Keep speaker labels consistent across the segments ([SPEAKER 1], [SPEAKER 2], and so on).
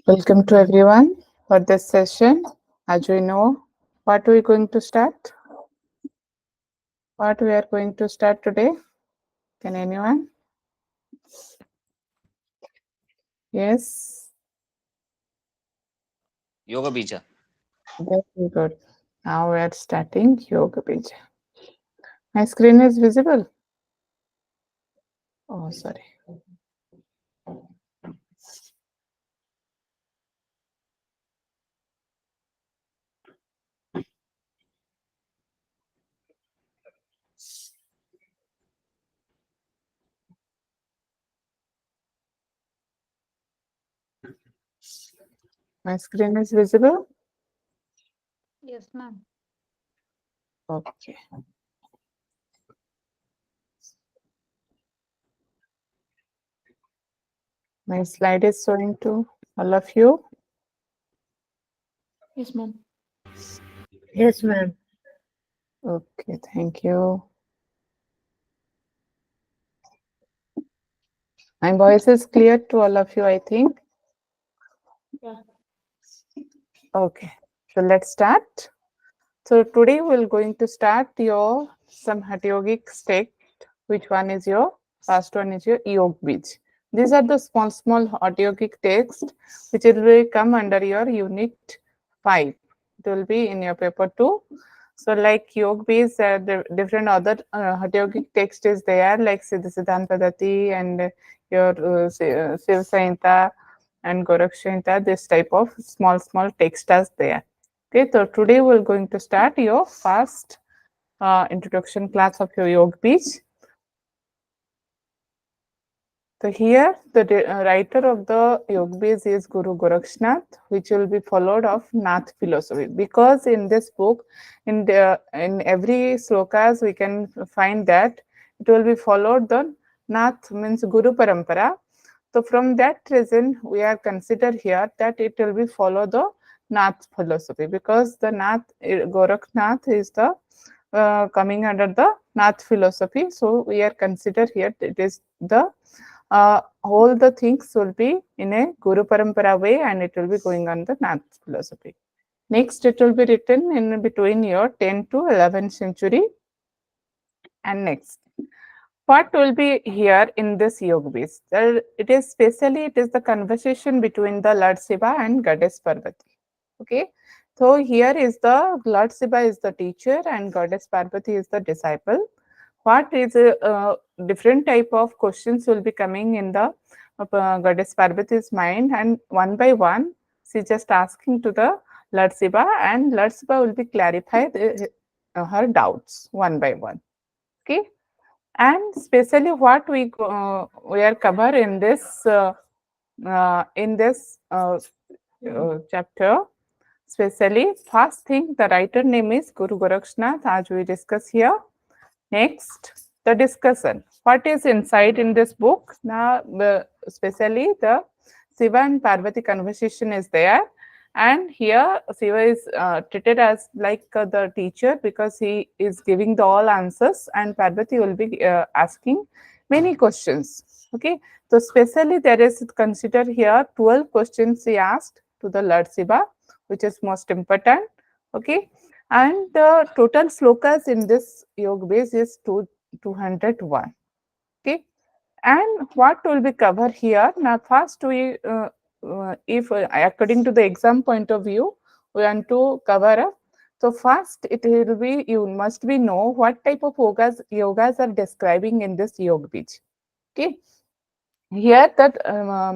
[SPEAKER 1] Welcome to everyone for this session. As we know, what we going to start? What we are going to start today? Can anyone? Yes,
[SPEAKER 2] YogaBeeja.
[SPEAKER 1] very good. Now we are starting Yogabeeja. My screen is visible. Oh, sorry. My screen is visible.
[SPEAKER 3] Yes, ma'am.
[SPEAKER 1] Okay. My slide is showing to all of you.
[SPEAKER 3] Yes, ma'am.
[SPEAKER 4] Yes, ma'am.
[SPEAKER 1] Okay, thank you. My voice is clear to all of you, I think.
[SPEAKER 3] Yeah.
[SPEAKER 1] Okay, so let's start. So today we're going to start your some Hatha yogic state. Which one is your first one is your YogaBeeja. These are the small Hatha yogic text which will come under your unit 5. It will be in your paper 2. So like YogaBeeja, the different other Hatha yogic text is there like Siddha Siddhanta Padati and your Shiva Samhita and Gorakshanta. This type of small text is there. Okay, so today we're going to start your first introduction class of your YogaBeeja. So here the writer of the YogaBeeja is Guru Gorakshnath, which will be followed of Nath philosophy. Because in this book, in every slokas we can find that it will be followed the Nath means Guru Parampara. So from that reason, we are consider here that it will be follow the Nath philosophy because the Nath Gorakhnath is the coming under the Nath philosophy. So we are consider here it is the all the things will be in a Guru Parampara way and it will be going on the Nath philosophy. Next, it will be written in between your 10 to 11th century. And next, what will be here in this YogaBeeja? It is the conversation between the Lord Shiva and Goddess Parbati. Okay, so here is the Lord Shiva is the teacher and Goddess Parbati is the disciple. What is different type of questions will be coming in the Goddess Parbati's mind, and one by one she just asking to the Lord Shiva, and Lord Shiva will be clarified her doubts one by one. Okay, and especially what we are cover in this chapter. Especially first thing, the writer name is Guru Gorakshnath, as we discuss here. Next, the discussion. What is inside in this book? Now, especially the Shiva and Parvati conversation is there. And here Shiva is treated as like the teacher because he is giving the all answers and Parvati will be asking many questions. Okay, so especially there is consider here 12 questions he asked to the Lord Shiva, which is most important. Okay, and the total slokas in this YogaBeeja is 201. Okay, and what will be covered here? Now, first we, if according to the exam point of view, we want to cover up. So first, it will be you must be know what type of yogas are describing in this YogaBeeja. Okay, here that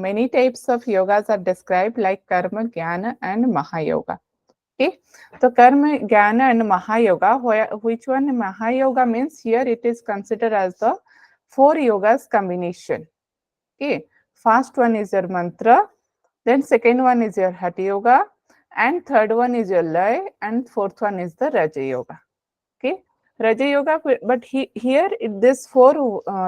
[SPEAKER 1] many types of yogas are described like karma, jnana, and mahayoga. Okay, so karma, jnana, and mahayoga. Which one mahayoga means? Here it is considered as the 4 yogas combination. Okay, first one is your mantra, then second one is your hatha yoga, and third one is your lay, and fourth one is the raja yoga. Okay, raja yoga, but here this 4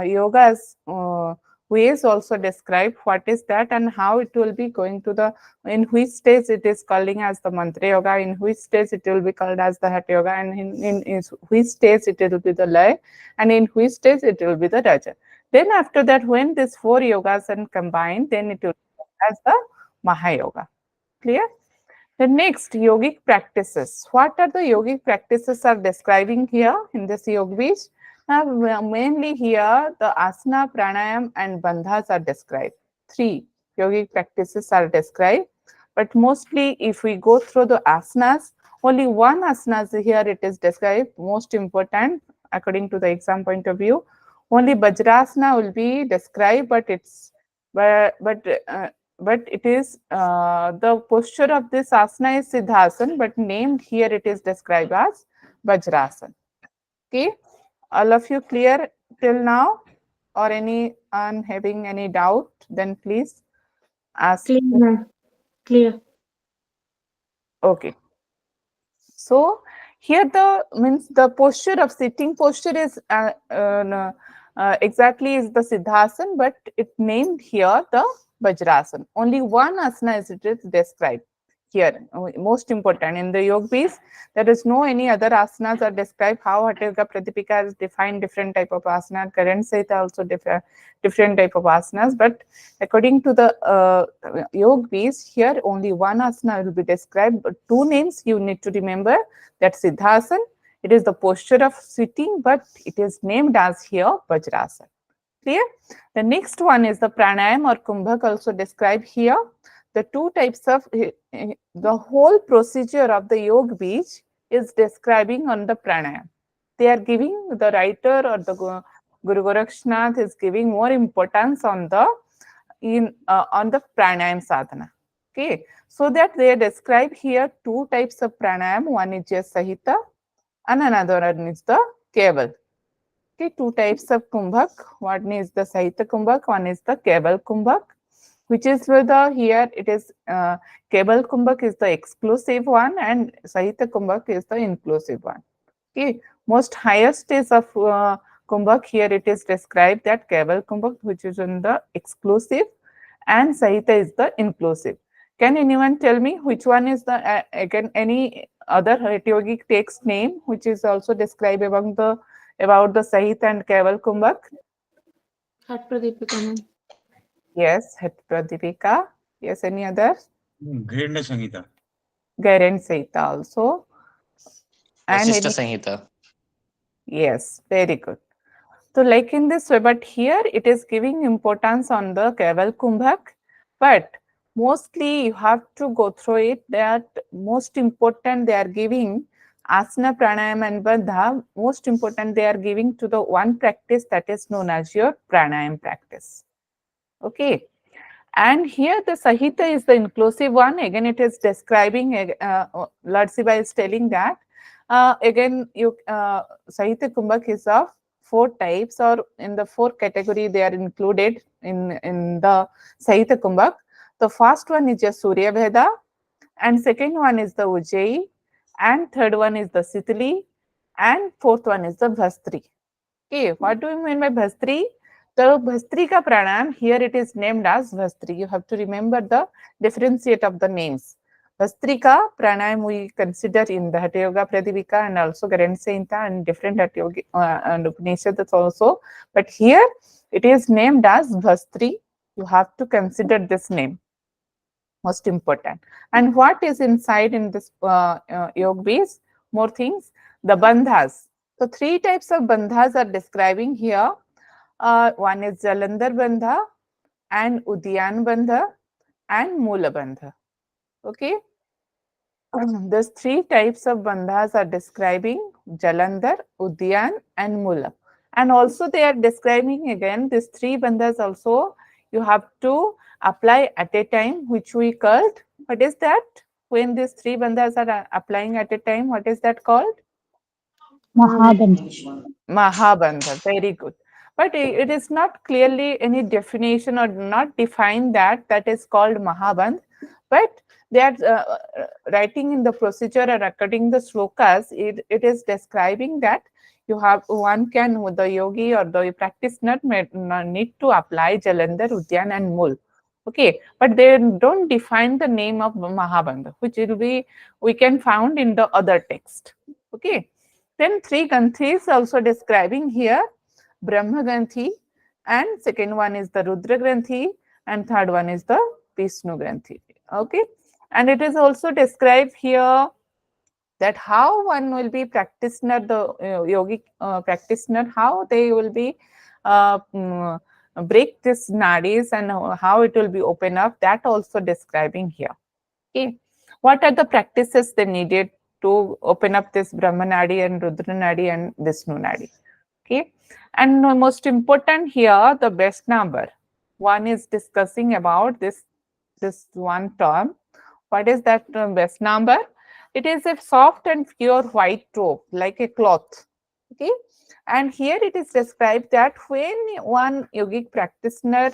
[SPEAKER 1] yogas ways also describe what is that and how it will be going to the, in which stage it is calling as the mantra yoga, in which stage it will be called as the hatha yoga, and in which stage it will be the lay, and in which stage it will be the raja. Then after that, when these 4 yogas are combined, then it will be as the Mahayoga. Clear? The next yogic practices. What are the yogic practices are describing here in this YogaBeej? Now, mainly here the asana, pranayam and bandhas are described. 3 yogic practices are described. But mostly if we go through the asanas, only one asana here it is described, most important according to the exam point of view. Only Vajrasana will be described, but it's but it is the posture of this asana is Siddhasana, but named here it is described as Vajrasana. Okay, all of you clear till now, or anyone having any doubt? Then please ask.
[SPEAKER 3] Clear, ma'am. Clear.
[SPEAKER 1] Okay. So here the means the posture of sitting posture is no, exactly is the Siddhasana, but it named here the Vajrasana. Only one asana is it is described here. Most important in the YogaBeej, there is no any other asanas are described. How Hatyoga Pradipika is defined different type of asana. Current Saita also different type of asanas, but according to the YogaBeej, here only one asana will be described, but 2 names you need to remember. That Siddhasana, it is the posture of sitting, but it is named as here Vajrasana. Clear? The next one is the pranayam or kumbhak, also described here. The 2 types of the whole procedure of the YogaBeej is describing on the pranayam. They are giving, the writer or the Guru Gorakshnath is giving more importance on the pranayam sadhana. Okay, so that they describe here 2 types of pranayam. One is just Sahita and another one is the Keval. Okay, 2 types of kumbhak. One is the Sahita kumbhak, one is the Keval kumbhak, which is with the here it is Keval kumbhak is the exclusive one and Sahita kumbhak is the inclusive one. Okay, most highest is of kumbhak here it is described that Keval kumbhak, which is in the exclusive, and Sahita is the inclusive. Can anyone tell me which one is the again any other yogic text name which is also described about the Sahita and Keval kumbhak?
[SPEAKER 3] Hat Pradipika, ma'am.
[SPEAKER 1] Yes, Het Pradipika. Yes, any other?
[SPEAKER 2] Grenda Sangita.
[SPEAKER 1] Gauri Sahita also. And
[SPEAKER 5] Vasishta
[SPEAKER 1] any,
[SPEAKER 5] Samhita.
[SPEAKER 1] yes, very good. So like in this way, but here it is giving importance on the Keval kumbhak, but mostly you have to go through it. That most important they are giving asana, pranayam and bandha. Most important they are giving to the one practice that is known as your pranayam practice. Okay. And here the Sahita is the inclusive one. Again, it is describing, Lord Shiva is telling that, again, Sahita kumbhak is of 4 types, or in the 4 category they are included in the Sahita kumbhak. The first one is just Surya Veda, and second one is the Ujjayi, and third one is the Sitali, and fourth one is the Bhastri. Okay, what do you mean by Bhastri? The Bhastri ka pranayam, here it is named as Bhastri. You have to remember the differentiate of the names. Bhastri ka pranayam we consider in the Hatha Yoga Pradipika and also Gauri Sahita and different Hatha Yoga and Upanishads also. But here it is named as Bhastri. You have to consider this name. Most important. And what is inside in this YogaBeej? More things. The bandhas. So 3 types of bandhas are describing here. One is Jalandhar bandha, and Udyan bandha, and Mula bandha. Okay. These 3 types of bandhas are describing Jalandhar, Udyan, and Mula. And also they are describing again these 3 bandhas also you have to apply at a time, which we called, what is that? When these 3 bandhas are applying at a time, what is that called?
[SPEAKER 4] Mahabandha.
[SPEAKER 1] Mahabandha, very good. But it is not clearly any definition or not defined that is called Mahabandh. But they are writing in the procedure or according the slokas, it is describing that you have one can with the yogi or the practitioner need to apply Jalandhar, Udyan and Mul. Okay, but they don't define the name of Mahabandha, which will be we can found in the other text. Okay. Then 3 Granthis also describing here, Brahma Granthi, and second one is the Rudra Granthi, and third one is the Vishnu Granthi. Okay, and it is also described here that how one will be practitioner, the yogic practitioner, how they will be uh, mm, break this nadis and how it will be open up, that also describing here. Okay, what are the practices they needed to open up this Brahma Nadi and Rudra Nadi and Vishnu Nadi? Okay, and most important here, the best number. One is discussing about this one term. What is that best number? It is a soft and pure white robe, like a cloth. Okay, and here it is described that when one yogic practitioner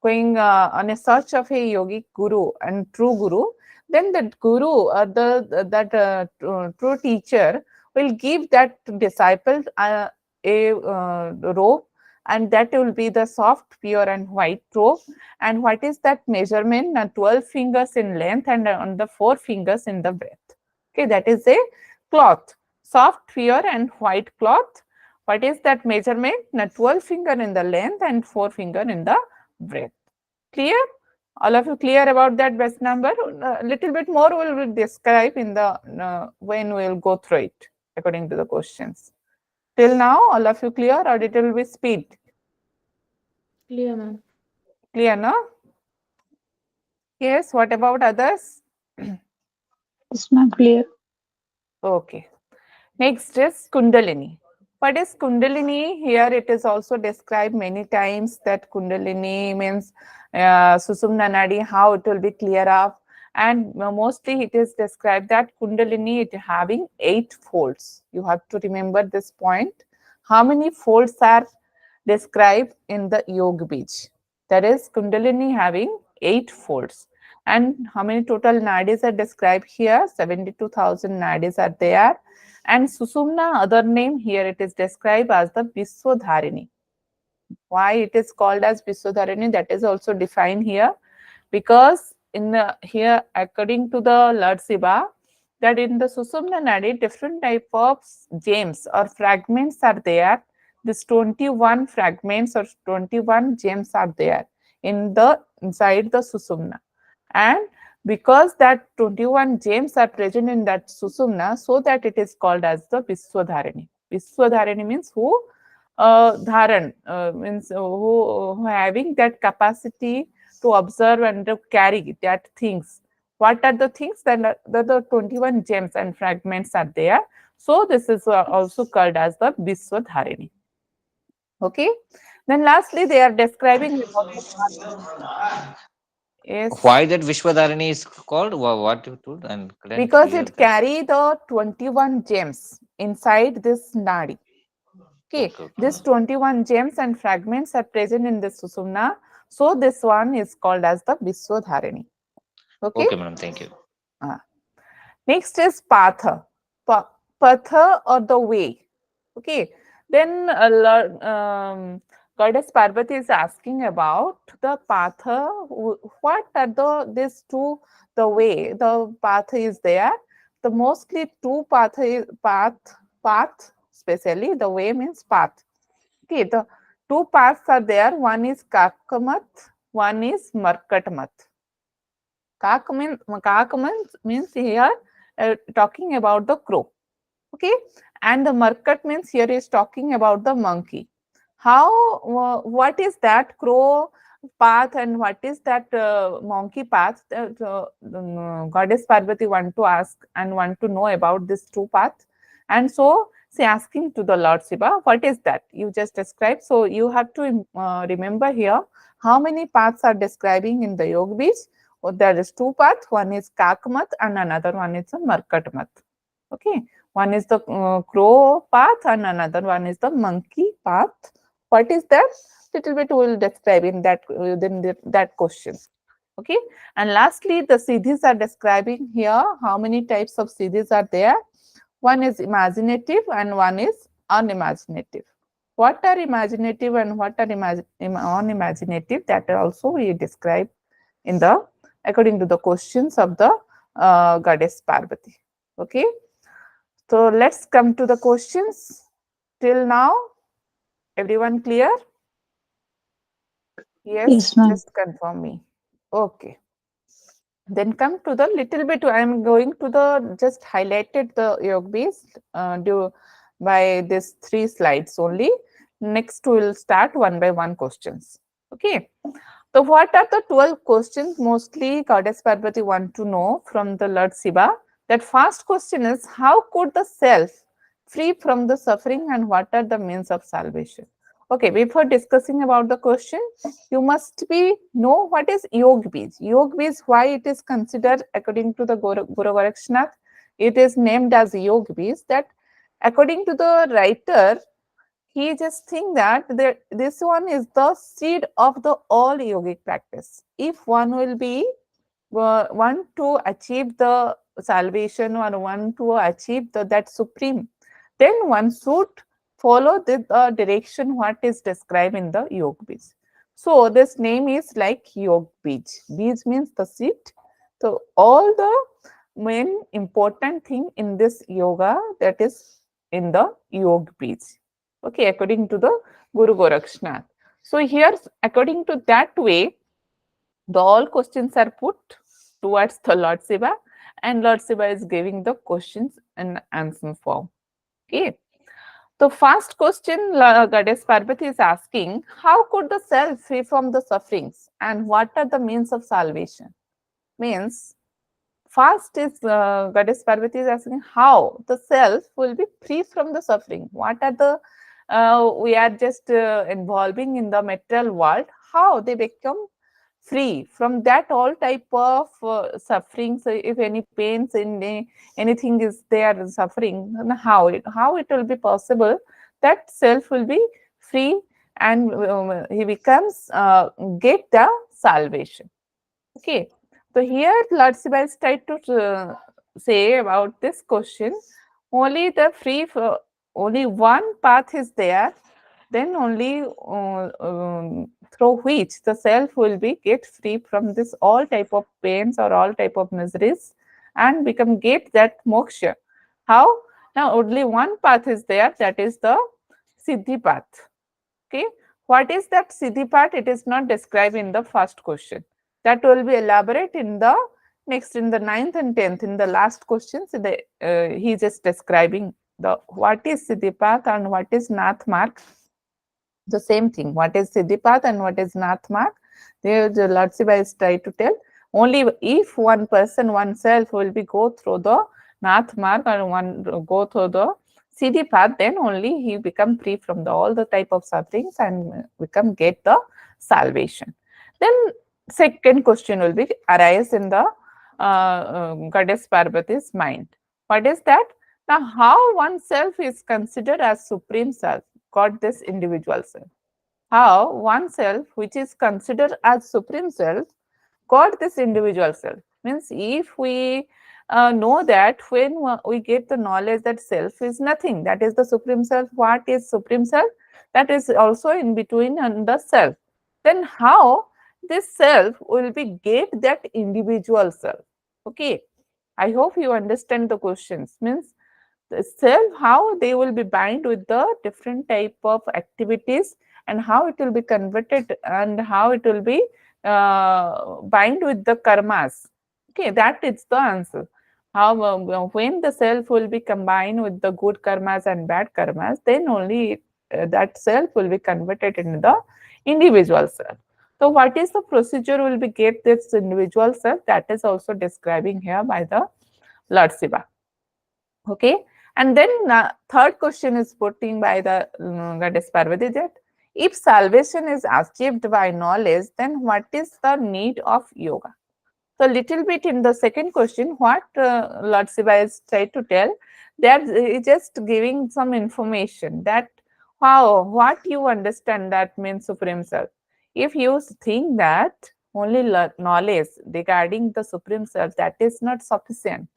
[SPEAKER 1] going on a search of a yogic guru and true guru, then that guru or that true teacher will give that disciple a robe, and that will be the soft, pure, and white robe. And what is that measurement? 12 fingers in length and on the 4 fingers in the breadth. Okay, that is a cloth, soft, pure, and white cloth. What is that measurement? 12 finger in the length and 4 finger in the breadth. Clear? All of you clear about that best number? A little bit more we will describe in the when we will go through it according to the questions. Till now, all of you clear, or it will be speed?
[SPEAKER 3] Clear, ma'am.
[SPEAKER 1] Clear, no? Yes, what about others?
[SPEAKER 5] Yes, ma'am. Clear.
[SPEAKER 1] Okay. Next is Kundalini. What is Kundalini? Here it is also described many times that Kundalini means Susumna Nadi, how it will be clear up. And mostly it is described that Kundalini it having 8 folds. You have to remember this point. How many folds are described in the YogaBeeja? That is Kundalini having 8 folds. And how many total nadis are described here? 72,000 nadis are there. And Susumna, other name here, it is described as the Viswadharini. Why it is called as Viswadharini? That is also defined here, because in here, according to the Lord Shiva, that in the Susumna Nadi, different type of gems or fragments are there. These 21 fragments or 21 gems are there in the inside the Susumna. And because that 21 gems are present in that Susumna, so that it is called as the Viswadharini. Viswadharini means who dharan, means who having that capacity to observe and to carry that things. What are the things? Then the 21 gems and fragments are there. So this is also called as the Viswadharini. Okay. Then lastly, they are describing about the yes.
[SPEAKER 6] Why that Vishwadharani is called? What you told and couldn't
[SPEAKER 1] Because
[SPEAKER 6] clear
[SPEAKER 1] it
[SPEAKER 6] that.
[SPEAKER 1] carry the 21 gems inside this nadi. Okay,
[SPEAKER 6] Okay.
[SPEAKER 1] this 21 gems and fragments are present in this Susumna. So this one is called as the Viswadharini. Okay.
[SPEAKER 6] Okay, madam. Thank you.
[SPEAKER 1] Next is Patha. Patha or the way. Okay. Then Goddess Parbati is asking about the Patha. What are these two? The way, the path is there. The mostly two path is path, especially the way means path. Okay, the two paths are there. One is Kakamat, one is Markatmat. Kak means here talking about the crow. Okay, and the Markat means here is talking about the monkey. How, what is that crow path and what is that monkey path? Goddess Parvati want to ask and want to know about this two paths. And so she asking to the Lord Shiva, what is that? You just described. So you have to remember here how many paths are describing in the YogaBeeja. There is two paths. One is Kakmat and another one is a Markatmat. Okay. One is the crow path and another one is the monkey path. What is that? Little bit we will describe in that within that question. Okay. And lastly, the siddhis are describing here how many types of siddhis are there. One is imaginative and one is unimaginative. What are imaginative and what are unimaginative? That also we describe in the according to the questions of the goddess Parvati. Okay. So let's come to the questions. Till now, everyone clear? Yes,
[SPEAKER 5] Yes, ma'am.
[SPEAKER 1] just confirm me. Okay. Then come to the little bit, I am going to the just highlighted the YogaBees by these 3 slides only. Next we will start one by one questions. Okay. So what are the 12 questions mostly Goddess Parbati want to know from the Lord Shiva? That first question is, how could the self free from the suffering and what are the means of salvation? Okay, before discussing about the question, you must know what is YogaBeej. YogaBeej, why it is considered according to the Guru Gorakshnath, it is named as YogaBeej. That according to the writer, he just think that this one is the seed of the all yogic practice. If one will be want to achieve the salvation or want to achieve that supreme, then one should follow the direction what is described in the YogaBeej. So this name is like YogaBeej. Beej means the seed. So all the main important thing in this yoga, that is in the YogaBeej. Okay, according to the Guru Gorakshnath. So here, according to that way, the all questions are put towards the Lord Shiva, and Lord Shiva is giving the questions in answer form. Okay. The first question Goddess Parbati is asking, how could the self free from the sufferings and what are the means of salvation? Means, first is Goddess Parbati is asking how the self will be free from the suffering. What are the we are just involving in the material world, how they become free from that all type of suffering. So if any pains in anything is there suffering, then how it will be possible that self will be free and he becomes get the salvation. Okay, so here Lord Shiva is trying to say about this question, only the only one path is there, then only through which the self will be get free from this all type of pains or all type of miseries and become get that moksha. How? Now only one path is there, that is the Siddhi path. Okay, what is that Siddhi path? It is not described in the first question. That will be elaborate in the next, in the 9th and 10th, in the last questions. He is just describing the what is Siddhi path and what is Nath mark. The same thing, what is Siddhi path and what is Nath mark. There the Lord Shiva is trying to tell, only if one person oneself will be go through the Nath mark or one go through the Siddhi path, then only he become free from all the type of sufferings and become get the salvation. Then second question will be arise in the Goddess Parbati's mind. What is that? Now, how oneself is considered as supreme self, got this individual self. How oneself, which is considered as supreme self, got this individual self. Means if we know that when we get the knowledge that self is nothing, that is the supreme self. What is supreme self? That is also in between and the self. Then how this self will be get that individual self? Okay, I hope you understand the questions. Means the self, how they will be bind with the different type of activities and how it will be converted and how it will be bind with the karmas. Okay, that is the answer. How when the self will be combined with the good karmas and bad karmas, then only that self will be converted into the individual self. So what is the procedure will be get this individual self? That is also describing here by the Lord Shiva. Okay, and then third question is putting by the Goddess Parvati, that if salvation is achieved by knowledge, then what is the need of yoga? So little bit in the second question, what Lord Shiva is trying to tell, that is just giving some information that how what you understand that means supreme self. If you think that only knowledge regarding the supreme self, that is not sufficient.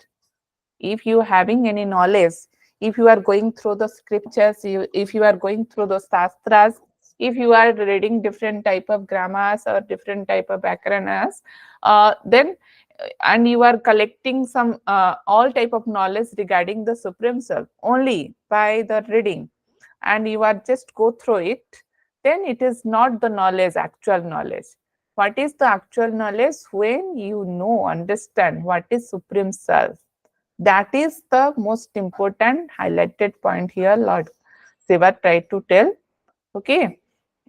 [SPEAKER 1] If you having any knowledge, if you are going through the scriptures, if you are going through the shastras, if you are reading different type of grammas or different type of vyakaranas, then and you are collecting some all type of knowledge regarding the supreme self only by the reading, and you are just go through it, then it is not the knowledge, actual knowledge. what is the actual knowledge when you know, understand what is Supreme Self. That is the most important highlighted point here Lord Shiva tried to tell. Okay.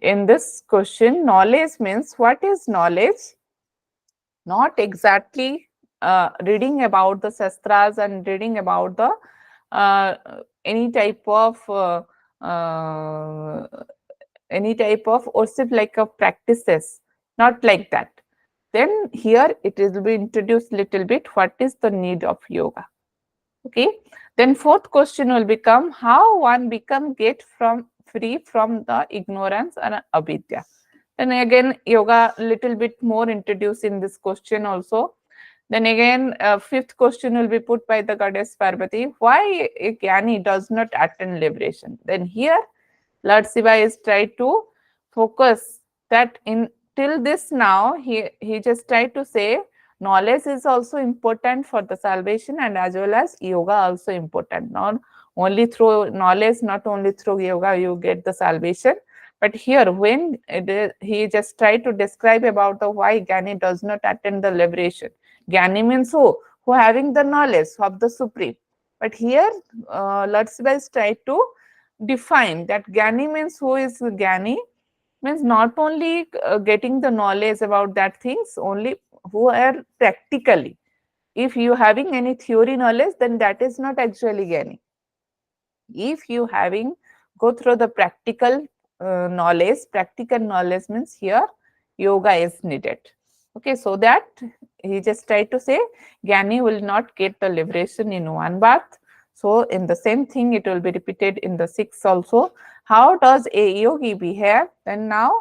[SPEAKER 1] In this question, knowledge means what is knowledge? Not exactly reading about the Shastras and reading about the any type of worship like a practices, not like that. Then here it will be introduced little bit what is the need of yoga. Okay. Then fourth question will become how one become get from free from the ignorance and avidya. Then again yoga little bit more introduced in this question also. Then again fifth question will be put by the goddess Parbati. Why a Jnani does not attain liberation? Then here Lord Shiva is trying to focus that in till this now he just tried to say knowledge is also important for the salvation and as well as yoga also important. Not only through knowledge, not only through yoga you get the salvation. But here when he just tried to describe about the why Jnani does not attain the liberation. Jnani means who having the knowledge of the Supreme. But here Lord Shiva is trying to define that Jnani means who is Jnani means not only getting the knowledge about that things, only who are practically. If you having any theory knowledge, then that is not actually Jnani. If you having go through the practical practical knowledge means here yoga is needed. Okay, so that he just tried to say Jnani will not get the liberation in one bath. So in the same thing, it will be repeated in the sixth also. How does a yogi behave? Then now,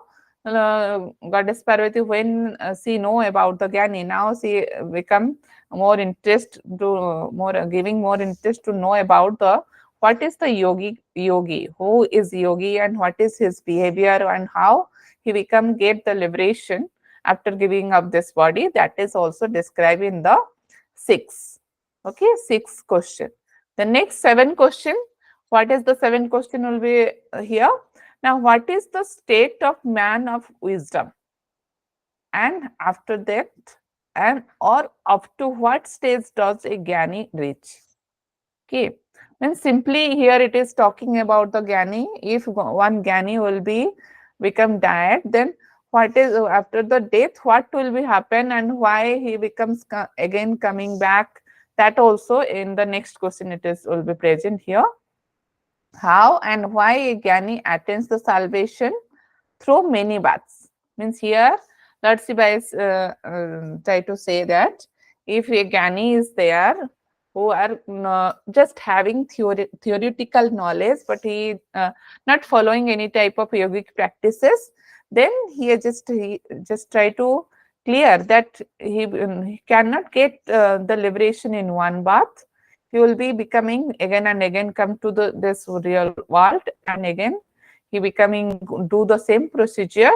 [SPEAKER 1] Goddess Parvati, when she know about the Jnani, now she become more interest to giving more interest to know about the what is the yogi, who is yogi and what is his behavior and how he become get the liberation after giving up this body. That is also described in the sixth. Okay, sixth question. The next seven question, what is the seventh question will be here. Now, what is the state of man of wisdom? And after that, and or up to what stage does a Jnani reach? Okay, then simply here it is talking about the Jnani. If one Jnani will be become dead, then what is after the death, what will be happen and why he becomes again coming back? That also in the next question it is will be present here. How and why a Jnani attains the salvation through many baths? Means here Lord Shiva is try to say that if a Jnani is there who are just having theoretical knowledge, but he not following any type of yogic practices, then he just try to clear that he cannot get the liberation in one bath. He will be becoming again and again come to this real world and again he becoming do the same procedure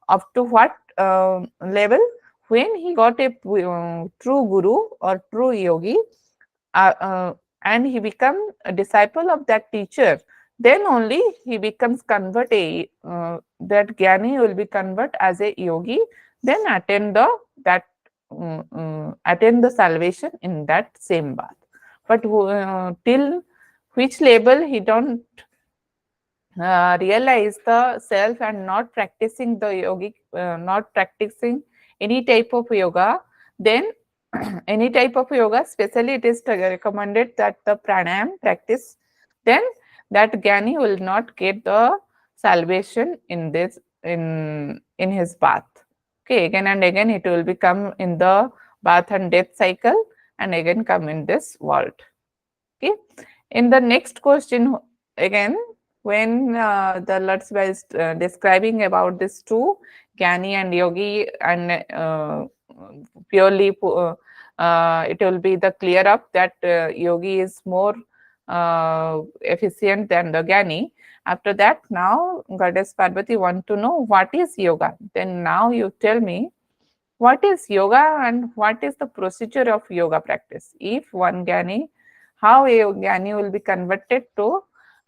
[SPEAKER 1] up to what level when he got a true guru or true yogi and he become a disciple of that teacher, then only he becomes converted. That Jnani will be convert as a yogi, then attain the salvation in that same bath. But till which level he don't realize the self and not practicing the yogic, not practicing any type of yoga, then any type of yoga, especially it is recommended that the pranayam practice, then that Jnani will not get the salvation in this in his bath. Okay, again and again it will become in the birth and death cycle and again come in this world. Okay, in the next question again, when the Lord Shiva is describing about this two, Jnani and yogi, and purely it will be the clear up that yogi is more efficient than the Jnani. After that, now Goddess Parbati want to know what is yoga. Then now you tell me what is yoga and what is the procedure of yoga practice. If one Jnani, how a Jnani will be converted to,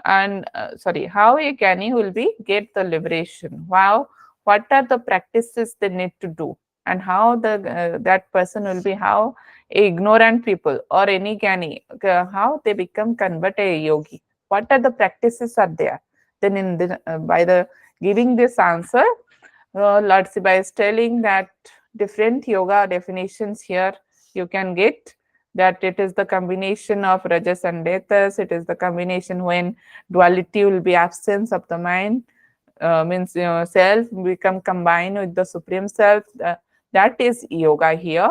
[SPEAKER 1] and how a Jnani will be get the liberation. Wow, what are the practices they need to do, and how that person will be, how ignorant people or any Gyani, how they become convert a yogi. What are the practices are there? Then in the, by the giving this answer, Lord Shiva is telling that different yoga definitions here you can get, that it is the combination of rajas and dhetas, it is the combination when duality will be absence of the mind, means self become combined with the supreme self, that is yoga here.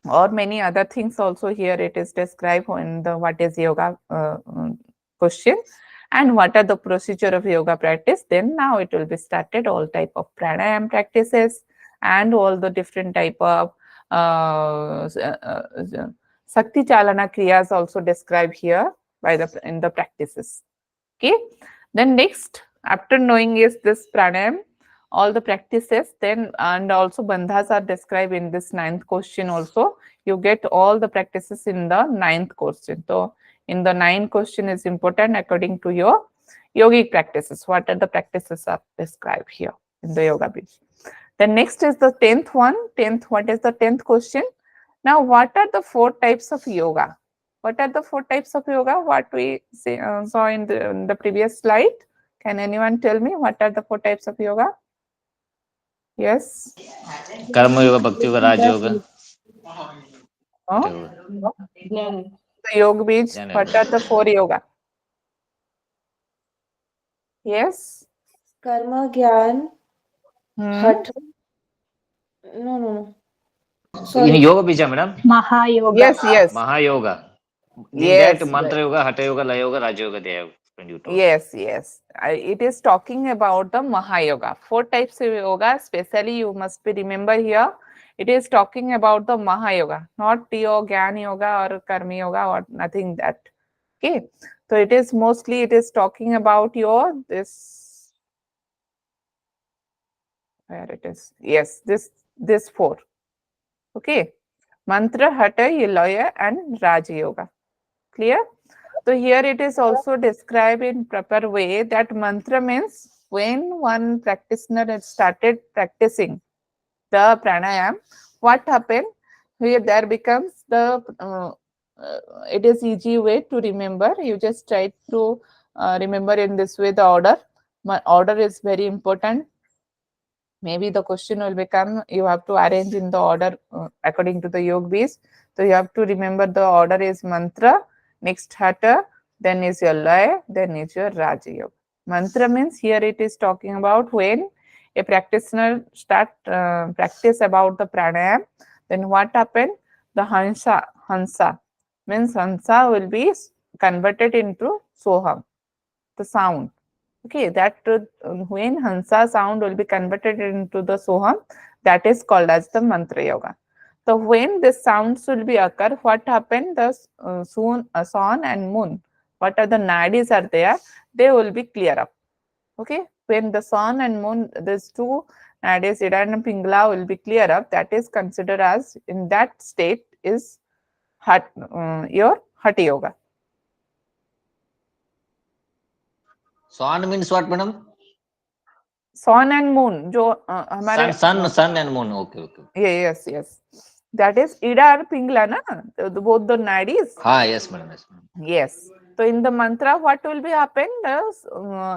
[SPEAKER 1] Or many other things also here it is described in the what is yoga question, and what are the procedure of yoga practice. Then now it will be started all type of pranayam practices and all the different type of Sakti Chalana Kriyas also described here by the in the practices. Okay. Then next, after knowing is this pranayam, all the practices, then and also bandhas are described in this 9th question also. You get all the practices in the 9th question. So in the 9th question is important according to your yogic practices. What are the practices are described here in the YogaBeeja. Then next is the 10th one. 10th, what is the 10th question? Now, what are the 4 types of yoga? What are the 4 types of yoga? What we saw in the previous slide. Can anyone tell me what are the 4 types of yoga? Yes.
[SPEAKER 6] Karma yoga, bhakti yoga, Raj yoga.
[SPEAKER 1] Oh,
[SPEAKER 3] Jnana.
[SPEAKER 1] the YogaBeeja.
[SPEAKER 6] Jnana
[SPEAKER 1] What
[SPEAKER 6] yoga.
[SPEAKER 1] are the 4 yoga? Yes.
[SPEAKER 3] Karma, Gyan,
[SPEAKER 1] Hmm.
[SPEAKER 3] Hatha. No.
[SPEAKER 6] In
[SPEAKER 3] Sorry.
[SPEAKER 6] YogaBija, madam,
[SPEAKER 5] Mahayoga.
[SPEAKER 1] Yes, yes.
[SPEAKER 6] Mahayoga. In that,
[SPEAKER 1] Yes.
[SPEAKER 6] mantra yoga, hatha yoga, laya yoga, Raj yoga, they have when you told.
[SPEAKER 1] Yes. It is talking about the Mahayoga. 4 types of yoga, especially you must be remember here. It is talking about the Mahayoga, not your Gyan yoga or Karma yoga or nothing that. Okay. So it is mostly it is talking about your this, where it is. Yes, this 4. Okay. Mantra, Hatha, Laya and Raja Yoga. Clear? So here it is also described in proper way that mantra means when one practitioner has started practicing the pranayam, what happened? Here there becomes the it is easy way to remember. You just try to remember in this way the order. Order is very important. Maybe the question will become you have to arrange in the order according to the YogaBeeja. So you have to remember the order is mantra, next hatha, then is your laya, then is your Raja Yoga. Mantra means here it is talking about when a practitioner start practice about the pranayam, then what happened? The hansa means hansa will be converted into soham, the sound. Okay, that when Hansa sound will be converted into the Soham, that is called as the Mantra Yoga. So when the sounds will be occur, what happened? The sun and moon, what are the nadis are there, they will be clear up. Okay, when the sun and moon, these 2 nadis, Ida and Pingala will be clear up, that is considered as in that state is your Hatha Yoga.
[SPEAKER 6] Sun means what, madam?
[SPEAKER 1] Sun and moon, जो हमारे
[SPEAKER 6] Sun and moon. Okay.
[SPEAKER 1] yes, that is Ida or Pingla, na? Both the nadis.
[SPEAKER 6] Yes, madam.
[SPEAKER 1] Yes. So in the mantra, what will be happen?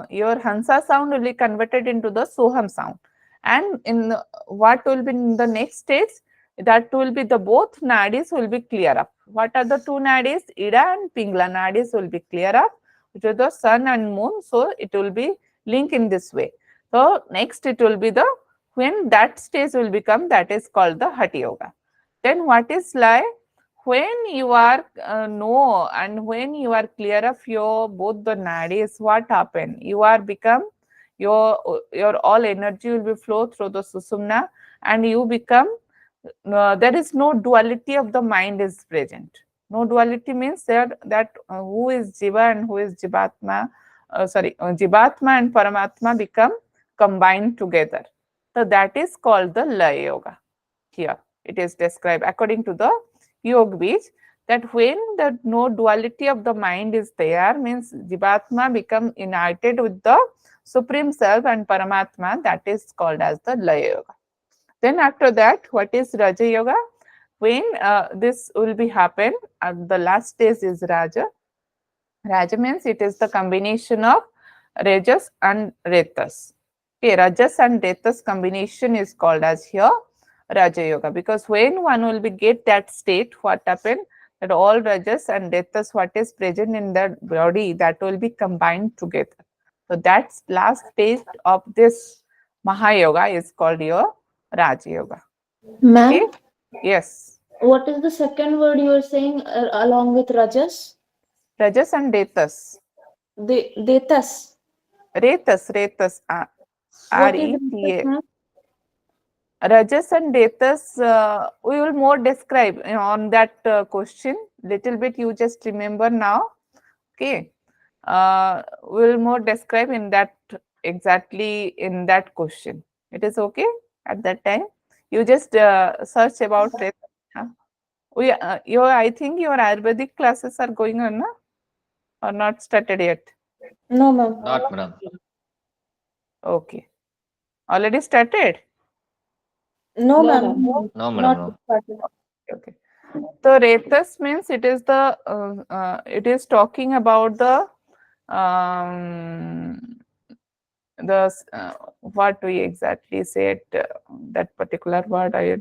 [SPEAKER 1] Your Hansa sound will be converted into the Soham sound, and in what will be in the next stage? That will be the both nadis will be clear up. What are the 2 nadis? Ida and Pingla nadis will be clear up, which are the sun and moon. So it will be linked in this way. So next it will be the when that stage will become, that is called the Hatha Yoga. Then what is laya? When you are know and when you are clear of your both the nadis, what happen? You are become your all energy will be flow through the susumna, and you become there is no duality of the mind is present. No duality means that who is Jiva and who is Jivatma, Jivatma and Paramatma become combined together. So that is called the Laya Yoga. Here it is described according to the YogaBeeja, that when the no duality of the mind is there, means Jivatma become united with the Supreme Self and Paramatma, that is called as the Laya Yoga. Then after that, what is Raja Yoga? When this will be happen, the last stage is Raja. Raja means it is the combination of Rajas and Retas. Okay, Rajas and Retas combination is called as here Raja Yoga, because when one will be get that state, what happen, that all Rajas and Retas what is present in the body, that will be combined together. So that's last stage of this Mahayoga is called your Raja Yoga.
[SPEAKER 3] Ma'am,
[SPEAKER 1] Okay? Yes.
[SPEAKER 3] what is the second word you are saying along with Rajas?
[SPEAKER 1] Rajas and Retas.
[SPEAKER 3] Detas.
[SPEAKER 1] Retas,
[SPEAKER 3] What is
[SPEAKER 1] R-E-T-A.
[SPEAKER 3] Detas, ma'am?
[SPEAKER 1] Rajas and Detas, we will more describe on that question. Little bit you just remember now. Okay. We will more describe in that exactly in that question. It is okay at that time. You just search about it. I think your Ayurvedic classes are going on, na? Or not started yet?
[SPEAKER 3] No, ma'am.
[SPEAKER 6] Not, madam.
[SPEAKER 1] Okay. Already started?
[SPEAKER 3] No,
[SPEAKER 5] No,
[SPEAKER 3] ma'am.
[SPEAKER 6] No, madam.
[SPEAKER 3] Not
[SPEAKER 6] No.
[SPEAKER 3] started.
[SPEAKER 1] Okay. So Retas means it is the it is talking about the what we exactly said, that particular word I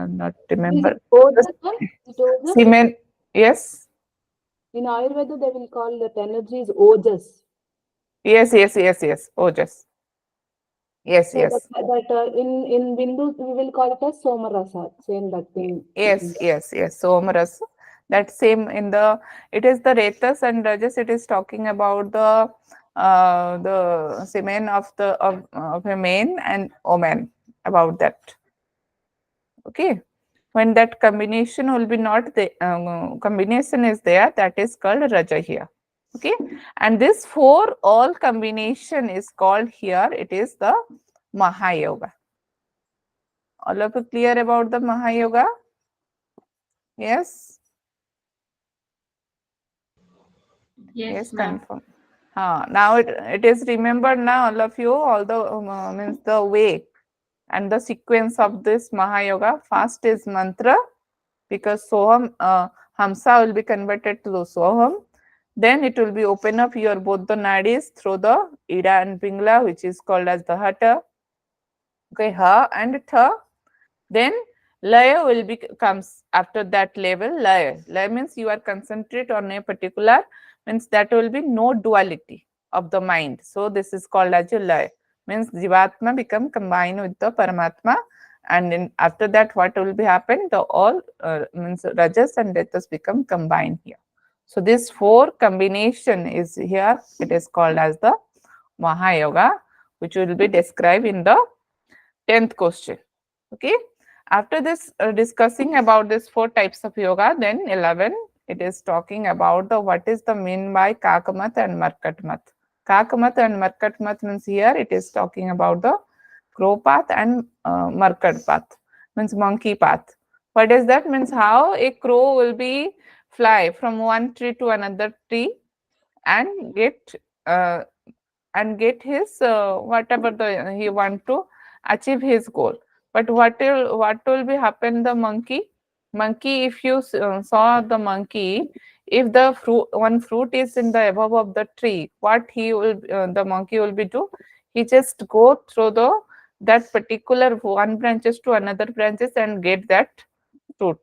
[SPEAKER 1] not remember.
[SPEAKER 5] Ojas, ma'am? It ojas?
[SPEAKER 1] Cement. Yes.
[SPEAKER 5] In Ayurveda, they will call that energy is ojas.
[SPEAKER 1] Yes. Ojas. Yes.
[SPEAKER 5] So in Bindu, we will call it as Somarasa. Same that thing.
[SPEAKER 1] Yes. Somaras. That same in the, it is the Retas and Rajas, it is talking about the semen of a man and woman, about that. Okay. When that combination will be not the combination is there, that is called Raja here. Okay. And this four all combination is called here, it is the Mahayoga. All of you clear about the Mahayoga? Yes. Yes, confirm. Now it is remembered now, all of you, all the means the way and the sequence of this Mahayoga. First is mantra, because Soham, Hamsa will be converted to the Soham. Then it will be open up your both the nadis through the Ida and Pingla, which is called as the Hata. Okay, Ha and Tha. Then Laya will be comes after that level. Laya means you are concentrate on a particular, means that will be no duality of the mind. So this is called as a Laya. Means Jivatma become combined with the Paramatma, and then after that what will be happen? The all means Rajas and Retas become combined here. So this four combination is here. It is called as the Mahayoga, which will be described in the 10th question. Okay. After this discussing about this four types of yoga, then 11, it is talking about the what is the mean by Kakamat and Markatmat. Kakamat and Markatmat means here it is talking about the crow path and Markat path, means monkey path. What is that? Means how a crow will be fly from one tree to another tree and get his whatever he want to achieve his goal. But what will be happen the monkey? Monkey, if you saw the monkey, if the one fruit is in the above of the tree, what the monkey will be do? He just go through that particular one branches to another branches and get that fruit.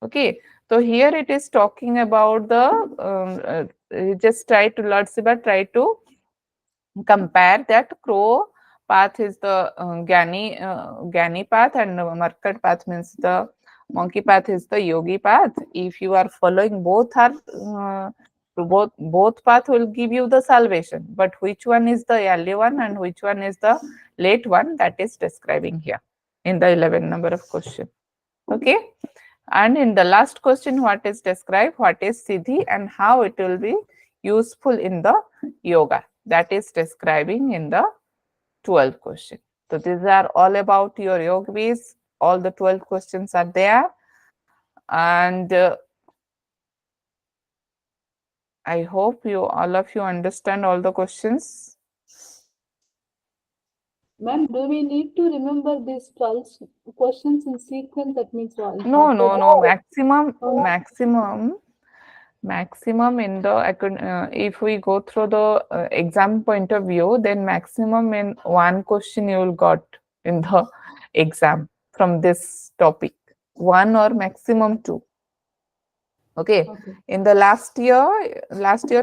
[SPEAKER 1] Okay, so here it is talking about the just Lord Shiva try to compare that crow path is the Gyani path, and Markat path means the monkey path is the yogi path. If you are following both both path will give you the salvation, but which one is the early one and which one is the late one, that is describing here in the 11 number of question. Okay. And in the last question, what is described, what is Siddhi and how it will be useful in the yoga, that is describing in the 12th question. So these are all about your yogis. All the 12 questions are there. And I hope all of you understand all the questions.
[SPEAKER 5] Ma'am, do we need to remember these 12 questions in sequence? That means what?
[SPEAKER 1] No.
[SPEAKER 5] Oh.
[SPEAKER 1] Maximum in the if we go through the exam point of view, then maximum in one question you will got in the exam from this topic, one or maximum two. Okay. In the last year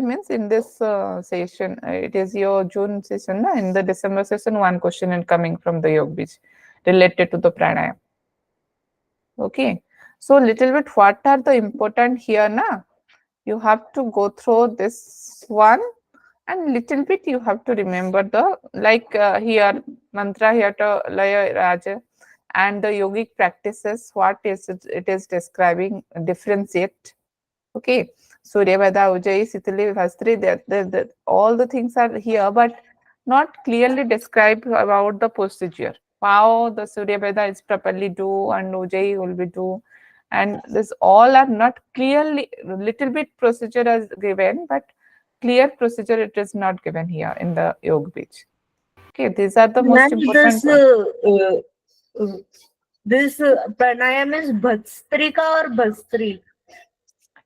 [SPEAKER 1] means in this session, it is your June session, na? In the December session, one question is coming from the YogaBeeja related to the pranayama. Okay. So little bit, what are the important here, na? You have to go through this one, and little bit you have to remember the here mantra here to laya raja and the yogic practices. What is it is describing, differentiate. Okay, Surya Veda, Ujjayi, Sitali, Vastri, all the things are here, but not clearly described about the procedure. How the Surya Veda is properly do and Ujjayi will be do. And this all are not clearly, little bit procedure is given, but clear procedure it is not given here in the YogaBeeja. Okay, these are the most
[SPEAKER 4] Ma'am,
[SPEAKER 1] important ones.
[SPEAKER 4] this pranayam is Bhastrika or Bhastri?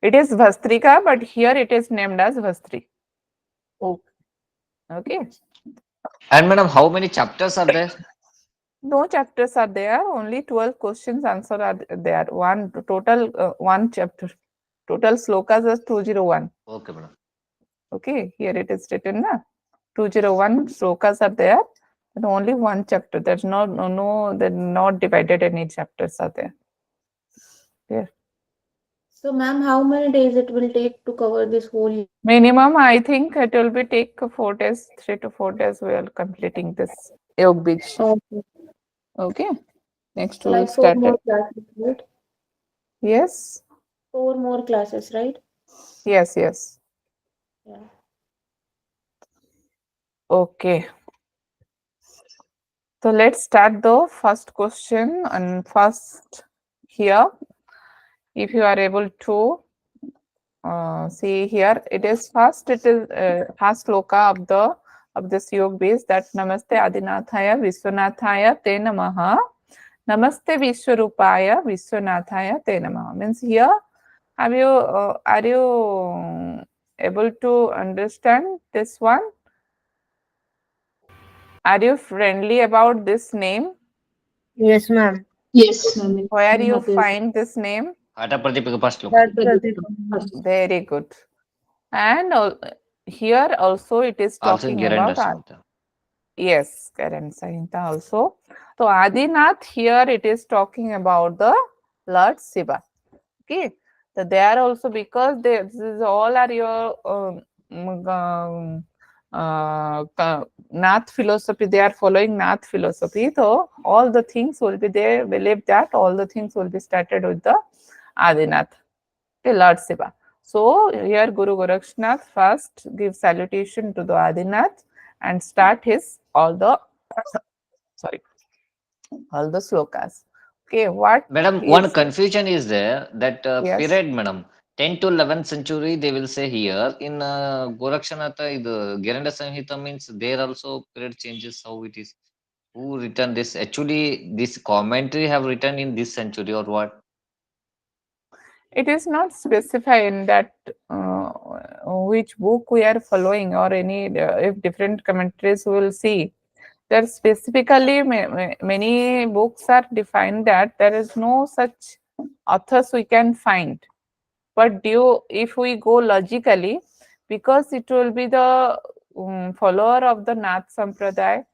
[SPEAKER 1] It is Vastrika, but here it is named as Vastri.
[SPEAKER 4] Okay.
[SPEAKER 1] Okay.
[SPEAKER 6] And madam, how many chapters are there?
[SPEAKER 1] No chapters are there, only 12 questions answer are there. One chapter. Total slokas is 201.
[SPEAKER 6] Okay, madam.
[SPEAKER 1] Okay, here it is written, na? 201 slokas are there, but only one chapter. There's they're not divided, any chapters are there. There.
[SPEAKER 3] So, ma'am, how many days it will take to cover this whole?
[SPEAKER 1] Minimum, I think it will be take 4 days, 3 to 4 days. We are completing this YogaBeeja.
[SPEAKER 3] Okay.
[SPEAKER 1] Okay. Next we will
[SPEAKER 3] Like 4
[SPEAKER 1] start
[SPEAKER 3] more
[SPEAKER 1] it.
[SPEAKER 3] classes, right?
[SPEAKER 1] Yes.
[SPEAKER 3] 4 more classes, right?
[SPEAKER 1] Yes.
[SPEAKER 3] Yeah.
[SPEAKER 1] Okay. So let's start the first question, and first here, if you are able to see here, it is first sloka of this YogaBeeja, that Namaste Adinathaya Vishwanathaya Te Namaha, Namaste Vishwarupaya Vishwanathaya Te Namaha. Means here, are you able to understand this one? Are you friendly about this name?
[SPEAKER 4] Yes, ma'am.
[SPEAKER 5] Yes, ma'am.
[SPEAKER 1] Where you find this name?
[SPEAKER 6] Hata Pradipika first look.
[SPEAKER 4] That Pradipika.
[SPEAKER 1] Very good. And here also it is
[SPEAKER 6] Also in
[SPEAKER 1] talking
[SPEAKER 6] Giranda
[SPEAKER 1] about
[SPEAKER 6] Samhita.
[SPEAKER 1] yes, Karan Sahinta also. So Adinath, here it is talking about the Lord Shiva. Okay, so they are also, because this is all are your Nath philosophy. They are following Nath philosophy. So all the things will be, they believe that all the things will be started with the Adinath, okay, Lord Shiva. So here Guru Gorakshnath first gives salutation to the Adinath and start his all the slokas. Okay, what
[SPEAKER 6] Madam,
[SPEAKER 1] he
[SPEAKER 6] one
[SPEAKER 1] is,
[SPEAKER 6] confusion is there that
[SPEAKER 1] yes.
[SPEAKER 6] period, madam. 10 to 11th century, they will say here. In Gorakshanatha, the Giranda Samhita means there also period changes. How it is? Who written this? Actually, this commentary have written in this century or what?
[SPEAKER 1] It is not specified in that which book we are following, or any if different commentaries we will see. There specifically many books are defined that there is no such authors we can find. But if we go logically, because it will be the follower of the Nath Sampradaya,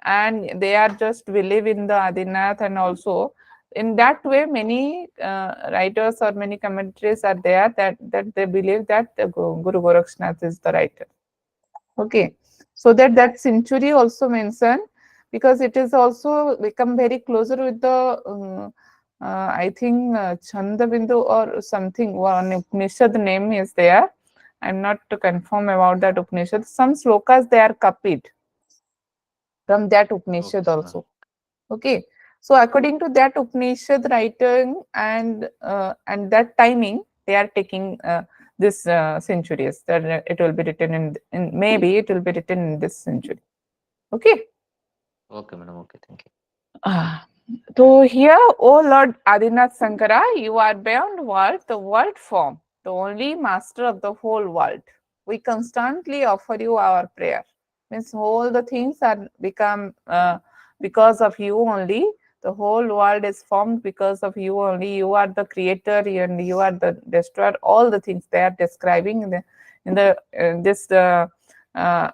[SPEAKER 1] and they are just believe in the Adinath, and also in that way many writers or many commentaries are there that they believe that the Guru Gorakshnath is the writer. Okay, so that century also mentioned, because it is also become very closer with the I think Chanda Bindu or something, one Upanishad name is there. I'm not to confirm about that Upanishad. Some slokas they are copied from that Upanishad
[SPEAKER 6] Okay,
[SPEAKER 1] also. Okay, so according to that Upanishad writing and that timing, they are taking this centuries. That it will be written in maybe it will be written in this century. Okay.
[SPEAKER 6] Okay, madam. Okay, thank you.
[SPEAKER 1] So here, O Lord Adinath Sankara, you are beyond world, the world form, the only master of the whole world. We constantly offer you our prayer. Means all the things are become because of you only. The whole world is formed because of you only. You are the creator and you are the destroyer. All the things they are describing in this.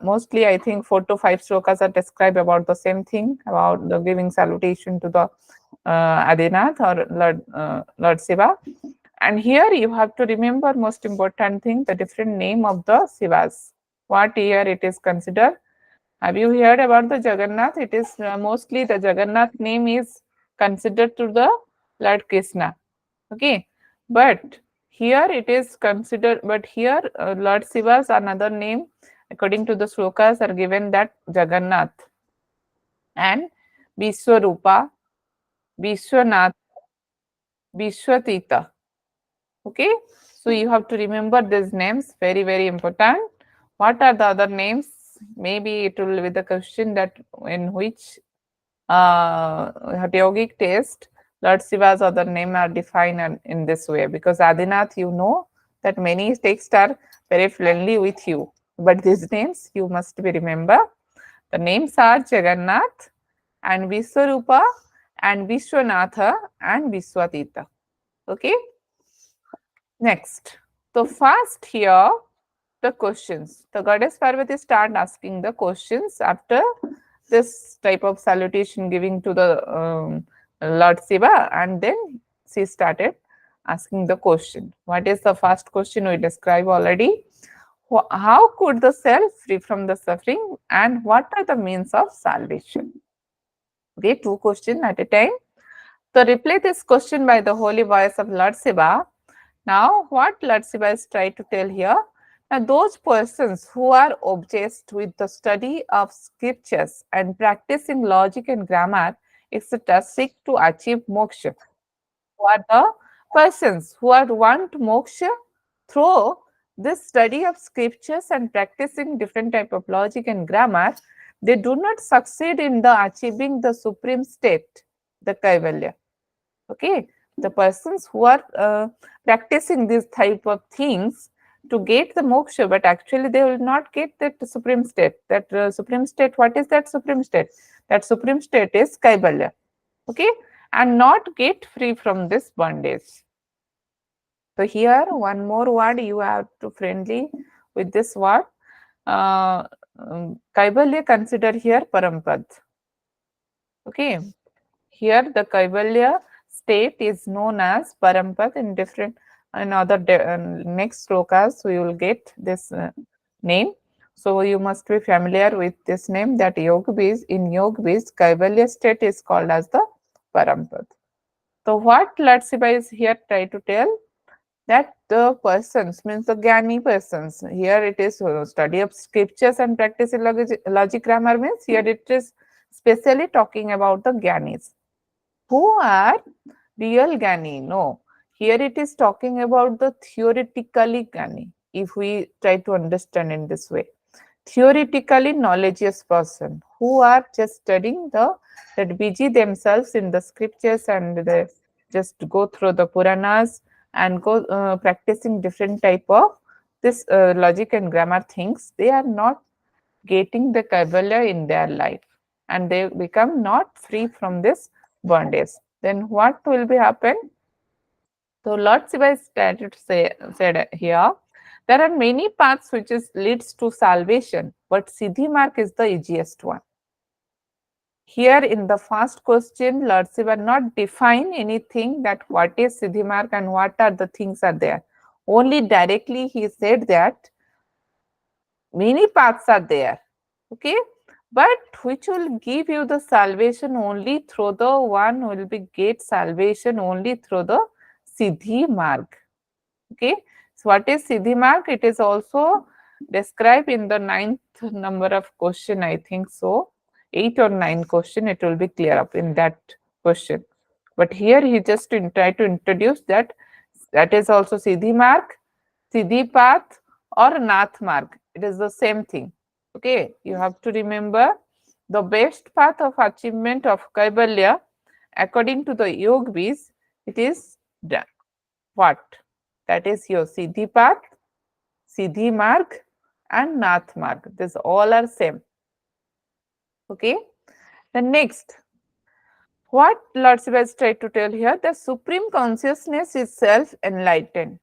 [SPEAKER 1] Mostly, I think 4 to 5 slokas are described about the same thing, about the giving salutation to the Adinath or Lord Shiva. And here you have to remember most important thing, the different name of the Shivas. What year it is considered. Have you heard about the Jagannath? It is mostly the Jagannath name is considered to the Lord Krishna. Okay, but here it is considered, but here Lord Shiva's another name according to the slokas are given that Jagannath and Vishwarupa, Vishwanath, Vishwatita. Okay, so you have to remember these names, very, very important. What are the other names? Maybe it will be the question that in which yogic test Lord Shiva's other name are defined in this way, because Adinath, you know that many texts are very friendly with you, but these names you must be remember. The names are Jagannath and Vishwarupa and Vishwanatha and Vishwatita. Okay. Next, so first here the questions. The goddess Parvati start asking the questions after this type of salutation giving to the Lord Shiva, and then she started asking the question. What is the first question we described already? How could the self free from the suffering, and what are the means of salvation? Okay, 2 questions at a time. So reply this question by the holy voice of Lord Shiva. Now, what Lord Shiva is trying to tell here, now those persons who are obsessed with the study of scriptures and practicing logic and grammar, etc., seek to achieve moksha. Who are the persons who are want moksha through this study of scriptures and practicing different type of logic and grammar, they do not succeed in the achieving the supreme state, the kaivalya. Okay, the persons who are practicing these type of things to get the moksha, but actually they will not get that supreme state. That supreme state, what is that supreme state? That supreme state is kaivalya. Okay, and not get free from this bondage. So here one more word you have to friendly with this word. Kaivalya consider here parampad. Okay, here the kaivalya state is known as parampad in different in other next slokas we will get this name. So you must be familiar with this name, that YogaBeeja, in YogaBeeja kaivalya state is called as the parampad. So what Lord Shiva is here try to tell, that the persons means the Gyani persons, here it is study of scriptures and practicing logic grammar, means here it is specially talking about the Gyanis. Who are real Gyani? No, here it is talking about the theoretically Gyani, if we try to understand in this way. Theoretically knowledgeous person who are just studying that busy themselves in the scriptures and they just go through the Puranas and go practicing different type of this logic and grammar things. They are not getting the kaivalya in their life and they become not free from this bondage. Then what will be happen? So Lord Shiva is said here, there are many paths which leads to salvation, but Siddhi mark is the easiest one. Here in the first question, Lord Shiva not define anything that what is Siddhi mark and what are the things are there. Only directly he said that many paths are there. Okay, but which will give you the salvation only through the one will be get salvation only through the Siddhi marg. Okay, so what is Siddhi marg? It is also described in the 9th number of question, I think so. 8 or 9 question, it will be clear up in that question. But here he just try to introduce that is also Siddhi marg Siddhi path or Nath marg. It is the same thing. Okay, you have to remember the best path of achievement of Kaivalya according to the Yogabeeja, it is what? That is your Siddhi path, Siddhi marg and Nath marg. These all are same. Okay. The next, what Lord Shiva is trying to tell here, the supreme consciousness is self-enlightened.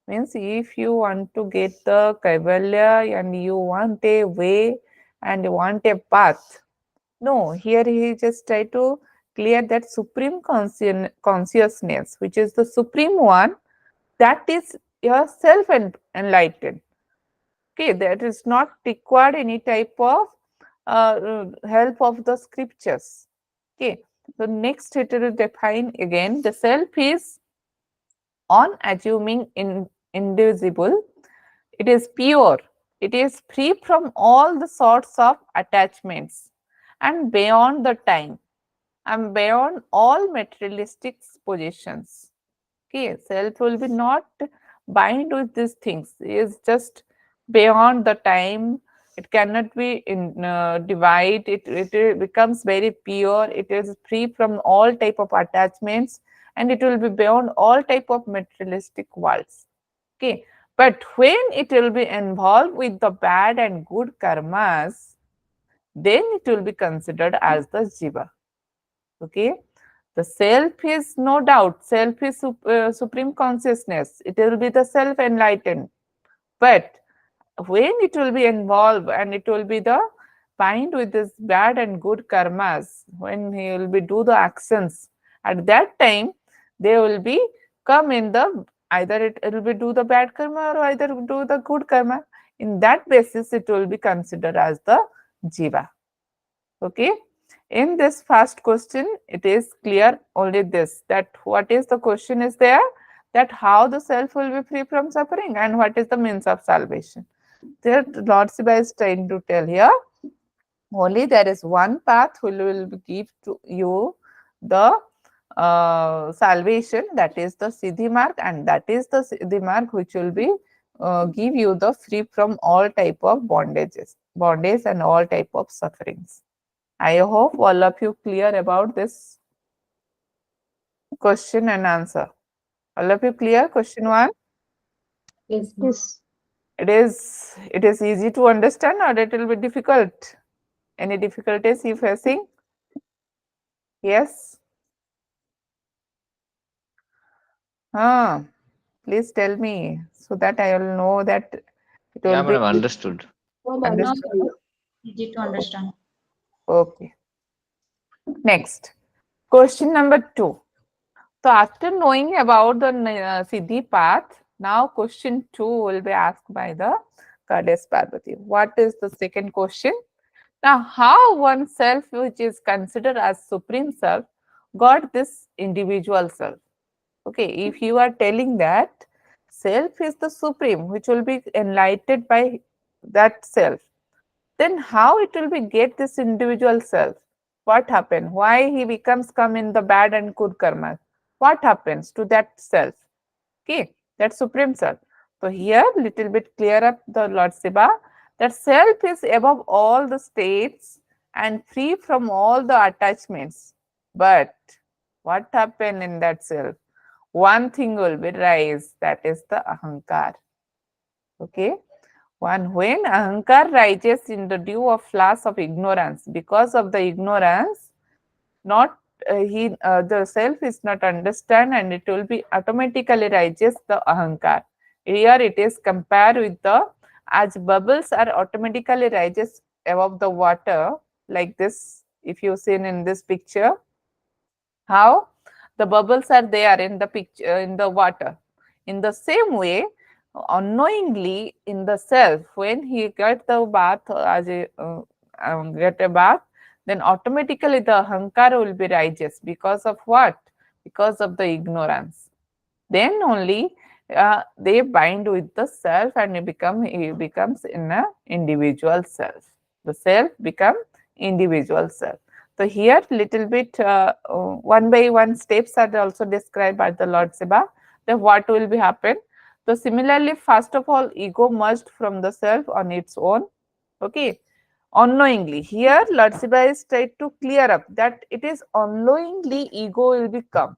[SPEAKER 1] Means if you want to get the Kaivalya and you want a way and you want a path, no, here he just try to clear that supreme consciousness, which is the supreme one, that is your self-enlightened. Okay, that is not required any type of help of the scriptures. Okay, so next it will define again the self is unassuming, indivisible. It is pure. It is free from all the sorts of attachments and beyond the time and beyond all materialistic positions. Okay, self will be not bind with these things. It is just beyond the time. It cannot be divide. It becomes very pure. It is free from all type of attachments, and it will be beyond all type of materialistic worlds. Okay, but when it will be involved with the bad and good karmas, then it will be considered as the jiva. Okay, the self is no doubt, self is supreme consciousness. It will be the self enlightened. But when it will be involved and it will be the bind with this bad and good karmas, when he will be do the actions, at that time they will be come in the either it will be do the bad karma or either do the good karma. In that basis, it will be considered as the jiva. Okay. In this first question, it is clear only this, that what is the question is there, that how the self will be free from suffering and what is the means of salvation. There Lord Shiva is trying to tell here, only there is one path which will give to you the salvation, that is the Siddhi marg, and that is the Siddhi marg which will be give you the free from all type of bondage and all type of sufferings. I hope all of you clear about this question and answer. All of you clear? Question 1.
[SPEAKER 3] Yes.
[SPEAKER 4] Yes.
[SPEAKER 1] It is easy to understand or it will be difficult? Any difficulties you facing? Yes. Please tell me so that I will know that it will
[SPEAKER 6] Yeah,
[SPEAKER 1] be
[SPEAKER 6] madam, understood.
[SPEAKER 1] understood.
[SPEAKER 7] Easy to understand.
[SPEAKER 1] Okay. Next, question number 2. So after knowing about the Siddhi path, now question 2 will be asked by the Goddess Parbati. What is the second question? Now, how one self which is considered as supreme self got this individual self? Okay, if you are telling that self is the supreme which will be enlightened by that self, then how it will be get this individual self? What happened? Why he becomes come in the bad and good karma? What happens to that self? Okay, that supreme self. So here little bit clear up the Lord Shiva, that self is above all the states and free from all the attachments. But what happened in that self? One thing will be rise, that is the ahankar. Okay, when ahankar rises in the dew of flash of ignorance, because of the ignorance, not the self is not understand, and it will be automatically rises the ahankar. Here it is compared with the, as bubbles are automatically rises above the water, like this. If you seen in this picture, how the bubbles are there in the picture in the water. In the same way, unknowingly in the self, when he get the bath as a get a bath, then automatically the ahankara will be rises. Because of what? Because of the ignorance. Then only they bind with the self and he becomes in a individual self. The self become individual self. So here little bit one by one steps are also described by the Lord Shiva. Then what will be happen? So similarly, first of all, ego merged from the self on its own. Okay, unknowingly. Here, Lord Shiva is trying to clear up that it is unknowingly ego will become,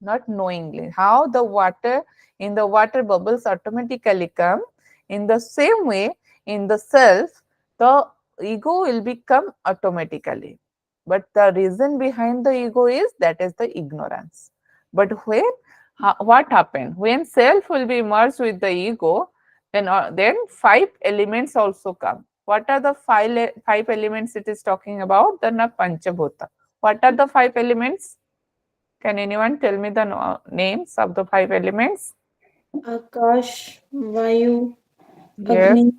[SPEAKER 1] not knowingly. How the water in the water bubbles automatically come. In the same way, in the self, the ego will become automatically. But the reason behind the ego is that is the ignorance. But when what happened? When self will be merged with the ego, then five elements also come. What are the five elements it is talking about? The Panchabhuta. What are the five elements? Can anyone tell me the names of the five elements?
[SPEAKER 3] Akash, Vayu,
[SPEAKER 1] Yes,
[SPEAKER 3] Agni,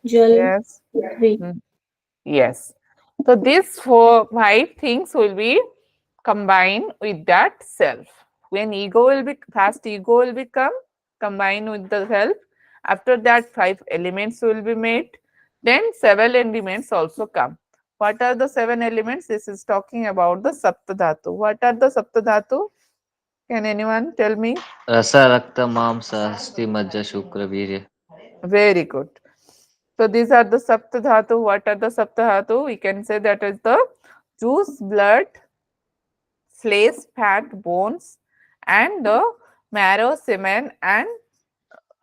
[SPEAKER 3] Jal,
[SPEAKER 1] yes,
[SPEAKER 3] Prithvi.
[SPEAKER 1] mm, yes. So these five things will be combined with that self. When ego will be first, ego will become combined with the self. After that, five elements will be made. Then seven elements also come. What are the seven elements? This is talking about the Saptadhatu. What are the Saptadhatu? Can anyone tell me?
[SPEAKER 6] Rasa, Rakta, Mamsa, Asti, Majja, Shukra, Virya.
[SPEAKER 1] Very good. So these are the Saptadhatu. What are the Saptadhatu? We can say that is the juice, blood, flesh, fat, bones, and the marrow, semen, and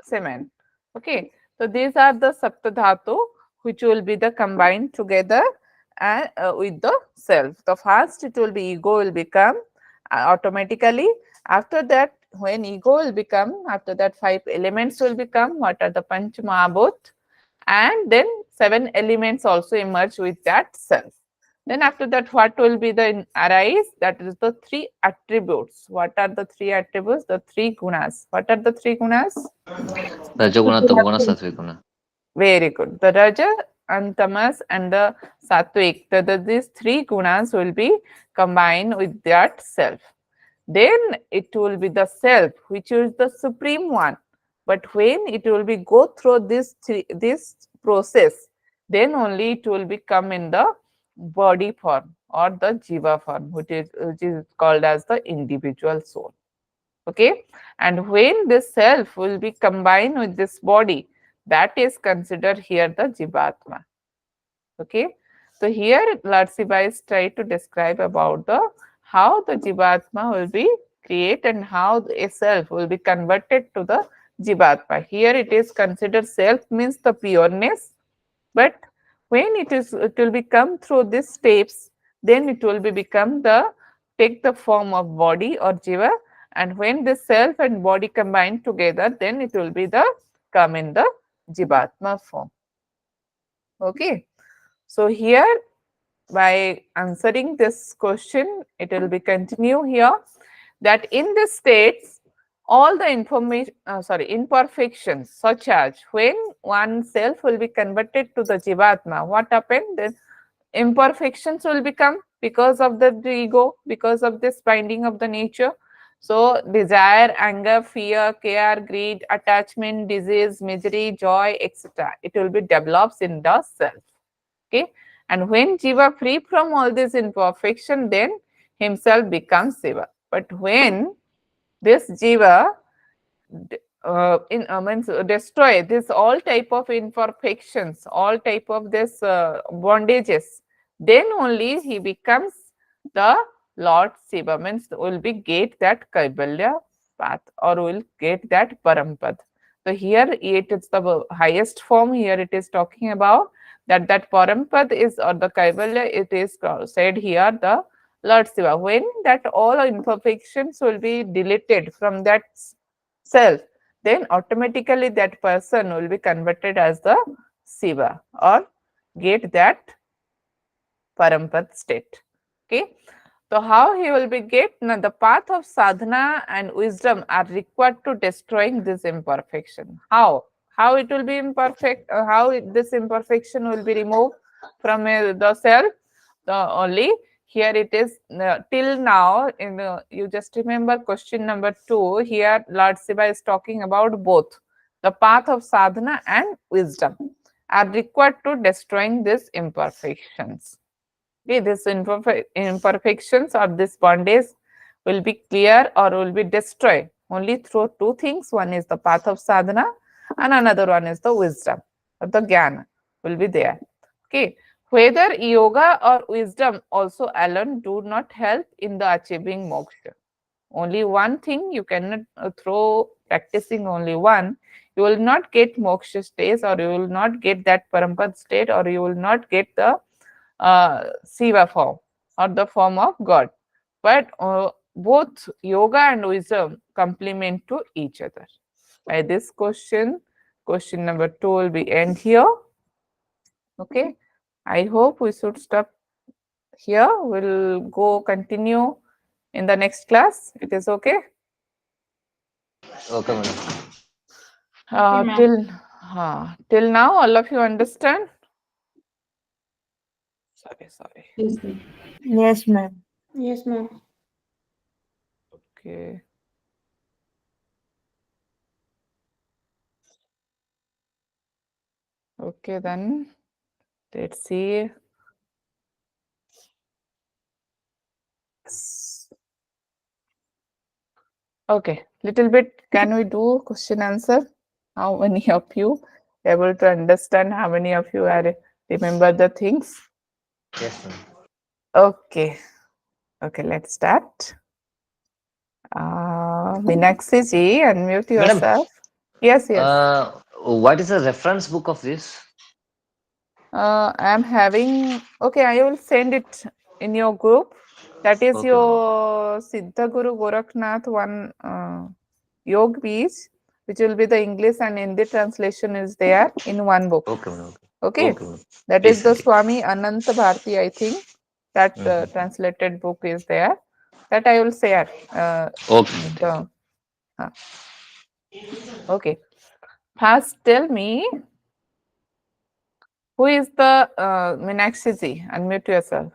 [SPEAKER 1] semen. Okay. So these are the Saptadhatu which will be the combined together and with the self. The first it will be ego will become automatically. After that, when ego will become, after that five elements will become. What are the Panch Mahabhut? And then seven elements also emerge with that self. Then after that, what will be the arise? That is the three attributes. What are the three attributes? The three gunas. What are the three gunas?
[SPEAKER 6] Rajoguna, Tamoguna, Satviguna.
[SPEAKER 1] Very good. The Raja and Tamas and the Sattvic, these three gunas will be combined with that self. Then it will be the self, which is the supreme one. But when it will be go through this process, then only it will become in the body form or the jiva form, which is called as the individual soul. Okay, and when this self will be combined with this body, that is considered here the jivatma. Okay, so here Lord Shiva is trying to describe about the how the jivatma will be created and how a self will be converted to the jivatma. Here it is considered self means the pureness, but when it will become through these steps, then it will be become the take the form of body or jiva, and when the self and body combine together, then it will be the come in the jivatma form. Okay, so here by answering this question, it will be continue here that in the states, all the imperfections such as when one self will be converted to the jivatma, what happened? Then imperfections will become because of the ego, because of this binding of the nature. So desire, anger, fear, care, greed, attachment, disease, misery, joy, etc. It will be develops in the self. Okay, and when jiva free from all this imperfection, then himself becomes Shiva. But when this jiva means destroy this all type of imperfections, all type of this bondages, then only he becomes the Lord Shiva, means will be get that Kaivalya path or will get that Parampad. So here it is the highest form. Here it is talking about that Parampad is or the Kaivalya. It is said here the Lord Shiva. When that all imperfections will be deleted from that self, then automatically that person will be converted as the Shiva or get that Parampad state. Okay. So how he will be get? Now the path of sadhana and wisdom are required to destroying this imperfection. How? How it will be imperfect? This imperfection will be removed from the self? Only here it is till now. You just remember question number 2. Here Lord Shiva is talking about both the path of sadhana and wisdom are required to destroying these imperfections. Okay, these imperfections or this bondage will be clear or will be destroyed only through two things. One is the path of sadhana and another one is the wisdom or the jnana will be there. Okay. Whether yoga or wisdom also alone do not help in the achieving moksha. Only one thing you cannot throw practicing only one, you will not get moksha stage, or you will not get that parampad state, or you will not get the Shiva form or the form of God. But both yoga and wisdom complement to each other. By this question number 2 will be end here. Okay. I hope we should stop here. We'll go continue in the next class. It is okay?
[SPEAKER 6] Okay, madam.
[SPEAKER 1] Till now, all of you understand? Sorry.
[SPEAKER 5] Yes, ma'am.
[SPEAKER 4] Yes, ma'am.
[SPEAKER 3] Yes, ma'am.
[SPEAKER 1] Okay. Okay, then let's see. Okay, little bit. Can we do question answer? How many of you able to understand? How many of you are remember the things?
[SPEAKER 6] Yes, ma'am.
[SPEAKER 1] Okay. Okay, let's start. Meenakshi ji, unmute
[SPEAKER 6] Madam.
[SPEAKER 1] yourself. Yes.
[SPEAKER 6] What is the reference book of this?
[SPEAKER 1] I'm having. Okay, I will send it in your group. That is
[SPEAKER 6] Okay,
[SPEAKER 1] your Siddha Guru Gorakhnath one YogaBeeja, which will be the English and Hindi translation is there in one book.
[SPEAKER 6] Okay, madam.
[SPEAKER 1] Okay,
[SPEAKER 6] Okay, madam.
[SPEAKER 1] that
[SPEAKER 6] Please
[SPEAKER 1] is the
[SPEAKER 6] send it.
[SPEAKER 1] Swami Ananta Bharti, I think. That
[SPEAKER 6] Mhm.
[SPEAKER 1] translated book is there. That I will share.
[SPEAKER 6] Okay, thank you.
[SPEAKER 1] Okay. First, tell me, who is the Meenakshi ji? Unmute yourself.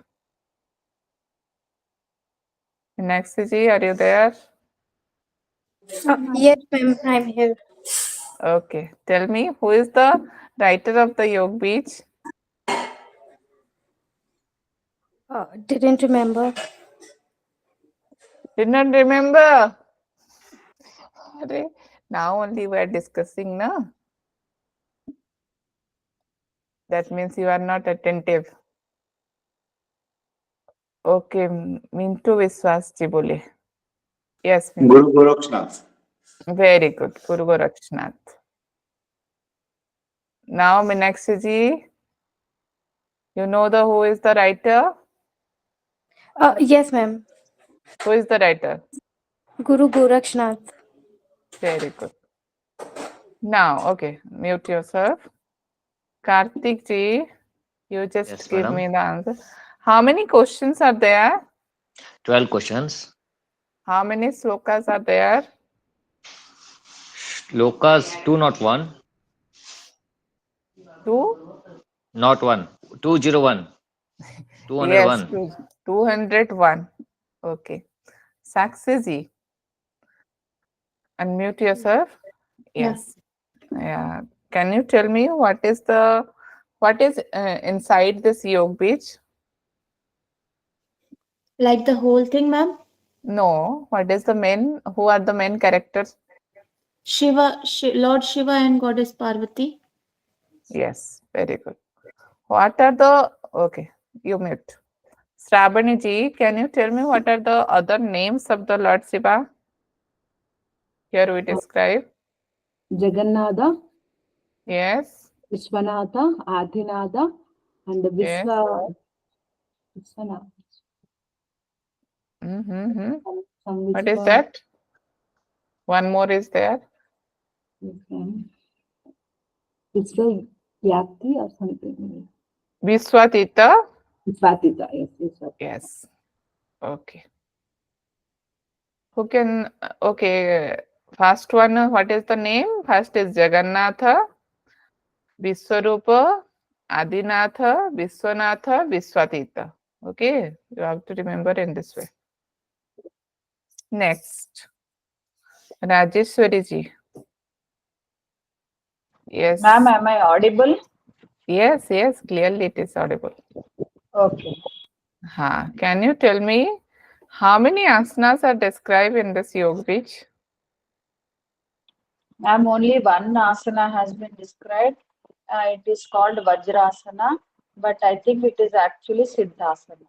[SPEAKER 1] Meenakshi ji, are you there?
[SPEAKER 7] Yes, ma'am, I'm here.
[SPEAKER 1] Okay. Tell me, who is the writer of the YogaBeeja?
[SPEAKER 7] Didn't remember.
[SPEAKER 1] Did not remember. Arre, now only we are discussing, na? That means you are not attentive. Okay, Mintu Viswas ji bole. Yes, Mintu.
[SPEAKER 2] Guru Gorakshnath.
[SPEAKER 1] Very good, Guru Gorakshnath. Now, Meenakshi ji, you know who is the writer?
[SPEAKER 7] Yes, ma'am.
[SPEAKER 1] Who is the writer?
[SPEAKER 7] Guru Gorakshnath.
[SPEAKER 1] Very good. Now, okay, mute yourself. Karthik ji, you just
[SPEAKER 6] Yes,
[SPEAKER 1] give
[SPEAKER 6] madam.
[SPEAKER 1] me the answer. How many questions are there?
[SPEAKER 6] 12 questions.
[SPEAKER 1] How many slokas are there?
[SPEAKER 6] Lokas 2 not 1.
[SPEAKER 1] 2?
[SPEAKER 6] Not 1. 201.
[SPEAKER 1] Yes,
[SPEAKER 6] 201.
[SPEAKER 1] 201. Okay. Sakshi ji, unmute yourself. Yes. Yeah. Can you tell me what is inside this YogaBeeja?
[SPEAKER 3] Like the whole thing, ma'am?
[SPEAKER 1] No. What is who are the main characters?
[SPEAKER 3] Lord Shiva and Goddess Parvati.
[SPEAKER 1] Yes. Very good. What are the, okay, you mute. Shravani ji, can you tell me what are the other names of the Lord Shiva? Here we describe.
[SPEAKER 5] Jagannatha,
[SPEAKER 1] Yes.
[SPEAKER 5] Vishwanatha, Adinatha, and the
[SPEAKER 1] Yes.
[SPEAKER 5] Vishwanatha.
[SPEAKER 1] Mm-hmm.
[SPEAKER 5] Some
[SPEAKER 1] What is
[SPEAKER 5] Vishwa-
[SPEAKER 1] that? One more is there.
[SPEAKER 5] Vishwa Yati or something.
[SPEAKER 1] Vishwatita.
[SPEAKER 5] Vishwatita, yes, Vishwatita.
[SPEAKER 1] Yes. Okay. Who can, okay, first one, what is the name? First is Jagannatha, Vishwarupa, Adinatha, Vishwanatha, Vishwatita. Okay, you have to remember in this way. Next, Rajeshwari ji. Yes.
[SPEAKER 8] Ma'am, am I audible?
[SPEAKER 1] Yes, clearly it is audible.
[SPEAKER 8] Okay.
[SPEAKER 1] Can you tell me how many asanas are described in this YogaBeeja?
[SPEAKER 8] Ma'am, only one asana has been described. It is called Vajrasana, but I think it is actually Siddhasana.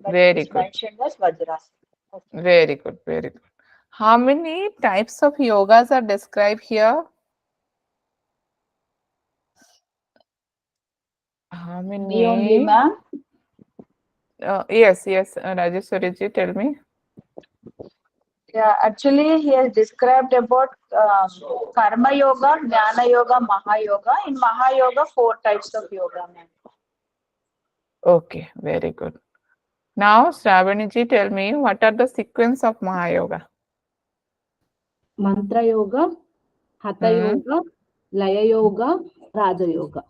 [SPEAKER 8] But it
[SPEAKER 1] Very
[SPEAKER 8] is
[SPEAKER 1] good.
[SPEAKER 8] mentioned as Vajrasana. Okay.
[SPEAKER 1] Very good. Very good. How many types of yogas are described here? How
[SPEAKER 8] Me only,
[SPEAKER 1] many?
[SPEAKER 8] ma'am.
[SPEAKER 1] Yes, Rajeshwari ji, tell me.
[SPEAKER 8] Yeah, actually, he has described about Karma Yoga, Jnana Yoga, Maha Yoga. In Maha Yoga, 4 types of yoga, ma'am.
[SPEAKER 1] Okay, very good. Now, Shravani ji, tell me what are the sequence of Mahayoga?
[SPEAKER 5] Mantra Yoga, Hatha Yoga, Laya Yoga, Raja Yoga.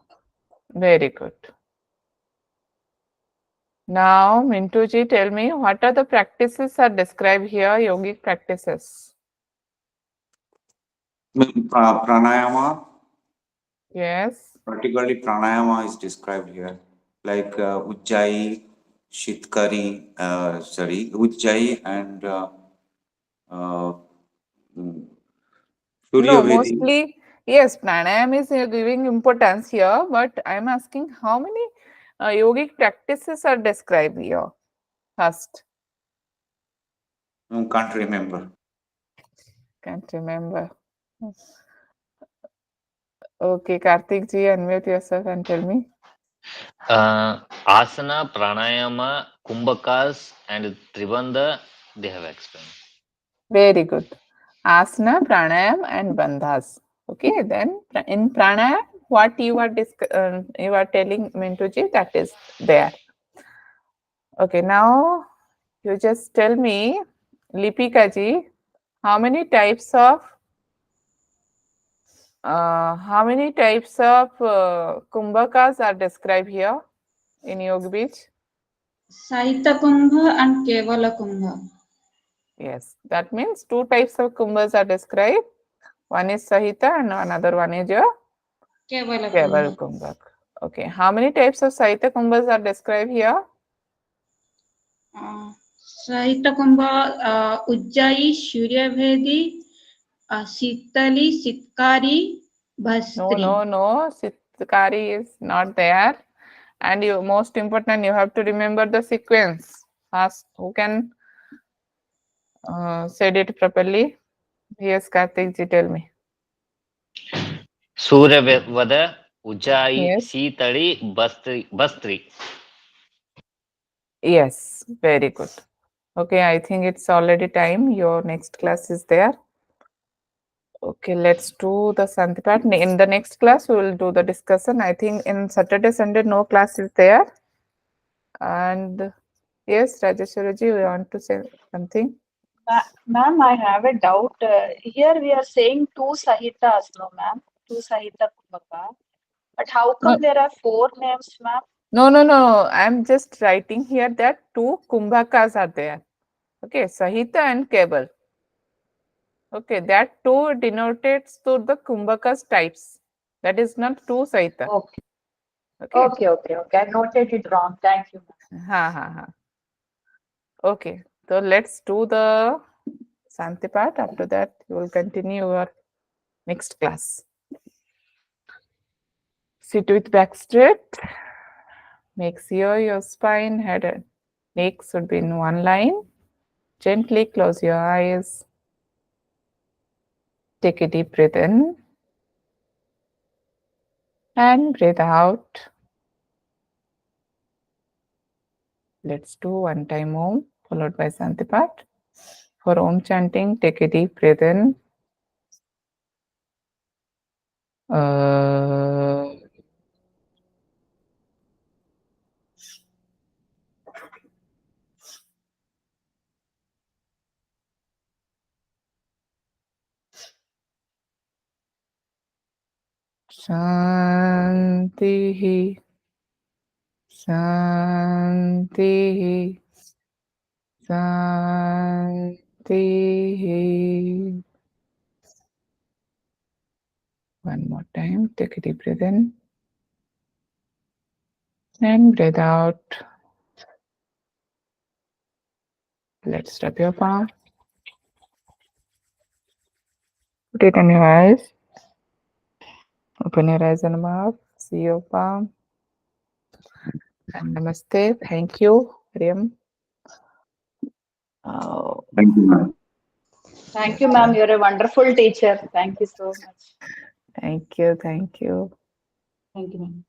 [SPEAKER 1] Very good. Now, Mintu ji, tell me what are the practices are described here, yogic practices?
[SPEAKER 9] Pranayama,
[SPEAKER 1] Yes.
[SPEAKER 9] particularly pranayama is described here, like Ujjayi, Ujjayi and
[SPEAKER 1] No,
[SPEAKER 9] Surya Vedi.
[SPEAKER 1] mostly, yes, pranayam is giving importance here, but I'm asking how many yogic practices are described here first?
[SPEAKER 9] Can't remember.
[SPEAKER 1] Can't remember. Okay, Karthik ji, unmute yourself and tell me.
[SPEAKER 6] Asana, pranayama, kumbhakas, and tribandha, they have explained.
[SPEAKER 1] Very good. Asana, pranayam, and bandhas. Okay, then in pranayam, what you are telling Mintu ji, that is there. Okay, now you just tell me, Lipika ji, how many types of kumbhakas are described here in YogaBeej?
[SPEAKER 10] Sahita Kumbha and Kevala Kumbha.
[SPEAKER 1] Yes, that means 2 types of kumbhas are described. One is Sahita and another one is your
[SPEAKER 10] Kevala
[SPEAKER 1] Keval
[SPEAKER 10] Kumbha.
[SPEAKER 1] Kumbhak. Okay, how many types of Sahita kumbhas are described here?
[SPEAKER 10] Sahita Kumbha, Ujjayi, Suryavedi, Sitali, Sitkari, Bhastri.
[SPEAKER 1] No. Sitkari is not there. And you most important, you have to remember the sequence. Ask who can said it properly. Yes, Karthik ji, tell me.
[SPEAKER 6] Suryavada, Ujjayi,
[SPEAKER 1] Yes.
[SPEAKER 6] Sitali, Bhastri.
[SPEAKER 1] Yes, very good. Okay, I think it's already time. Your next class is there. Okay, let's do the Santi part. In the next class, we will do the discussion. I think in Saturday, Sunday, no class is there. And yes, Rajeshwari ji, we want to say something.
[SPEAKER 8] Ma'am, I have a doubt. Here we are saying 2 Sahitas, no, ma'am? 2 Sahita Kumbhaka. But how come there are 4 names, ma'am?
[SPEAKER 1] No. I'm just writing here that 2 Kumbhakas are there. Okay, Sahita and Kebal. Okay, that 2 denotes to the Kumbhakas types. That is not 2 Sahita.
[SPEAKER 8] Okay.
[SPEAKER 1] Okay.
[SPEAKER 8] Okay. I noted it wrong. Thank you, ma'am.
[SPEAKER 1] Ha. Okay, so let's do the Santi part. After that, you will continue your next class. Sit with back straight. Make sure your spine, head, and neck should be in one line. Gently close your eyes. Take a deep breath in and breathe out. Let's do one time Om followed by Santi part. For Om chanting, take a deep breath in. Shanti. Shanti. Shanti. One more time. Take a deep breath in. And breathe out. Let's rub your palm. Put it on your eyes. Open your eyes and mouth. See your palm. And namaste. Thank you, Riem. Oh,
[SPEAKER 9] Thank you, ma'am.
[SPEAKER 8] Thank you, ma'am. You're a wonderful teacher. Thank you so much.
[SPEAKER 1] thank you. Thank you.
[SPEAKER 5] Thank you, ma'am.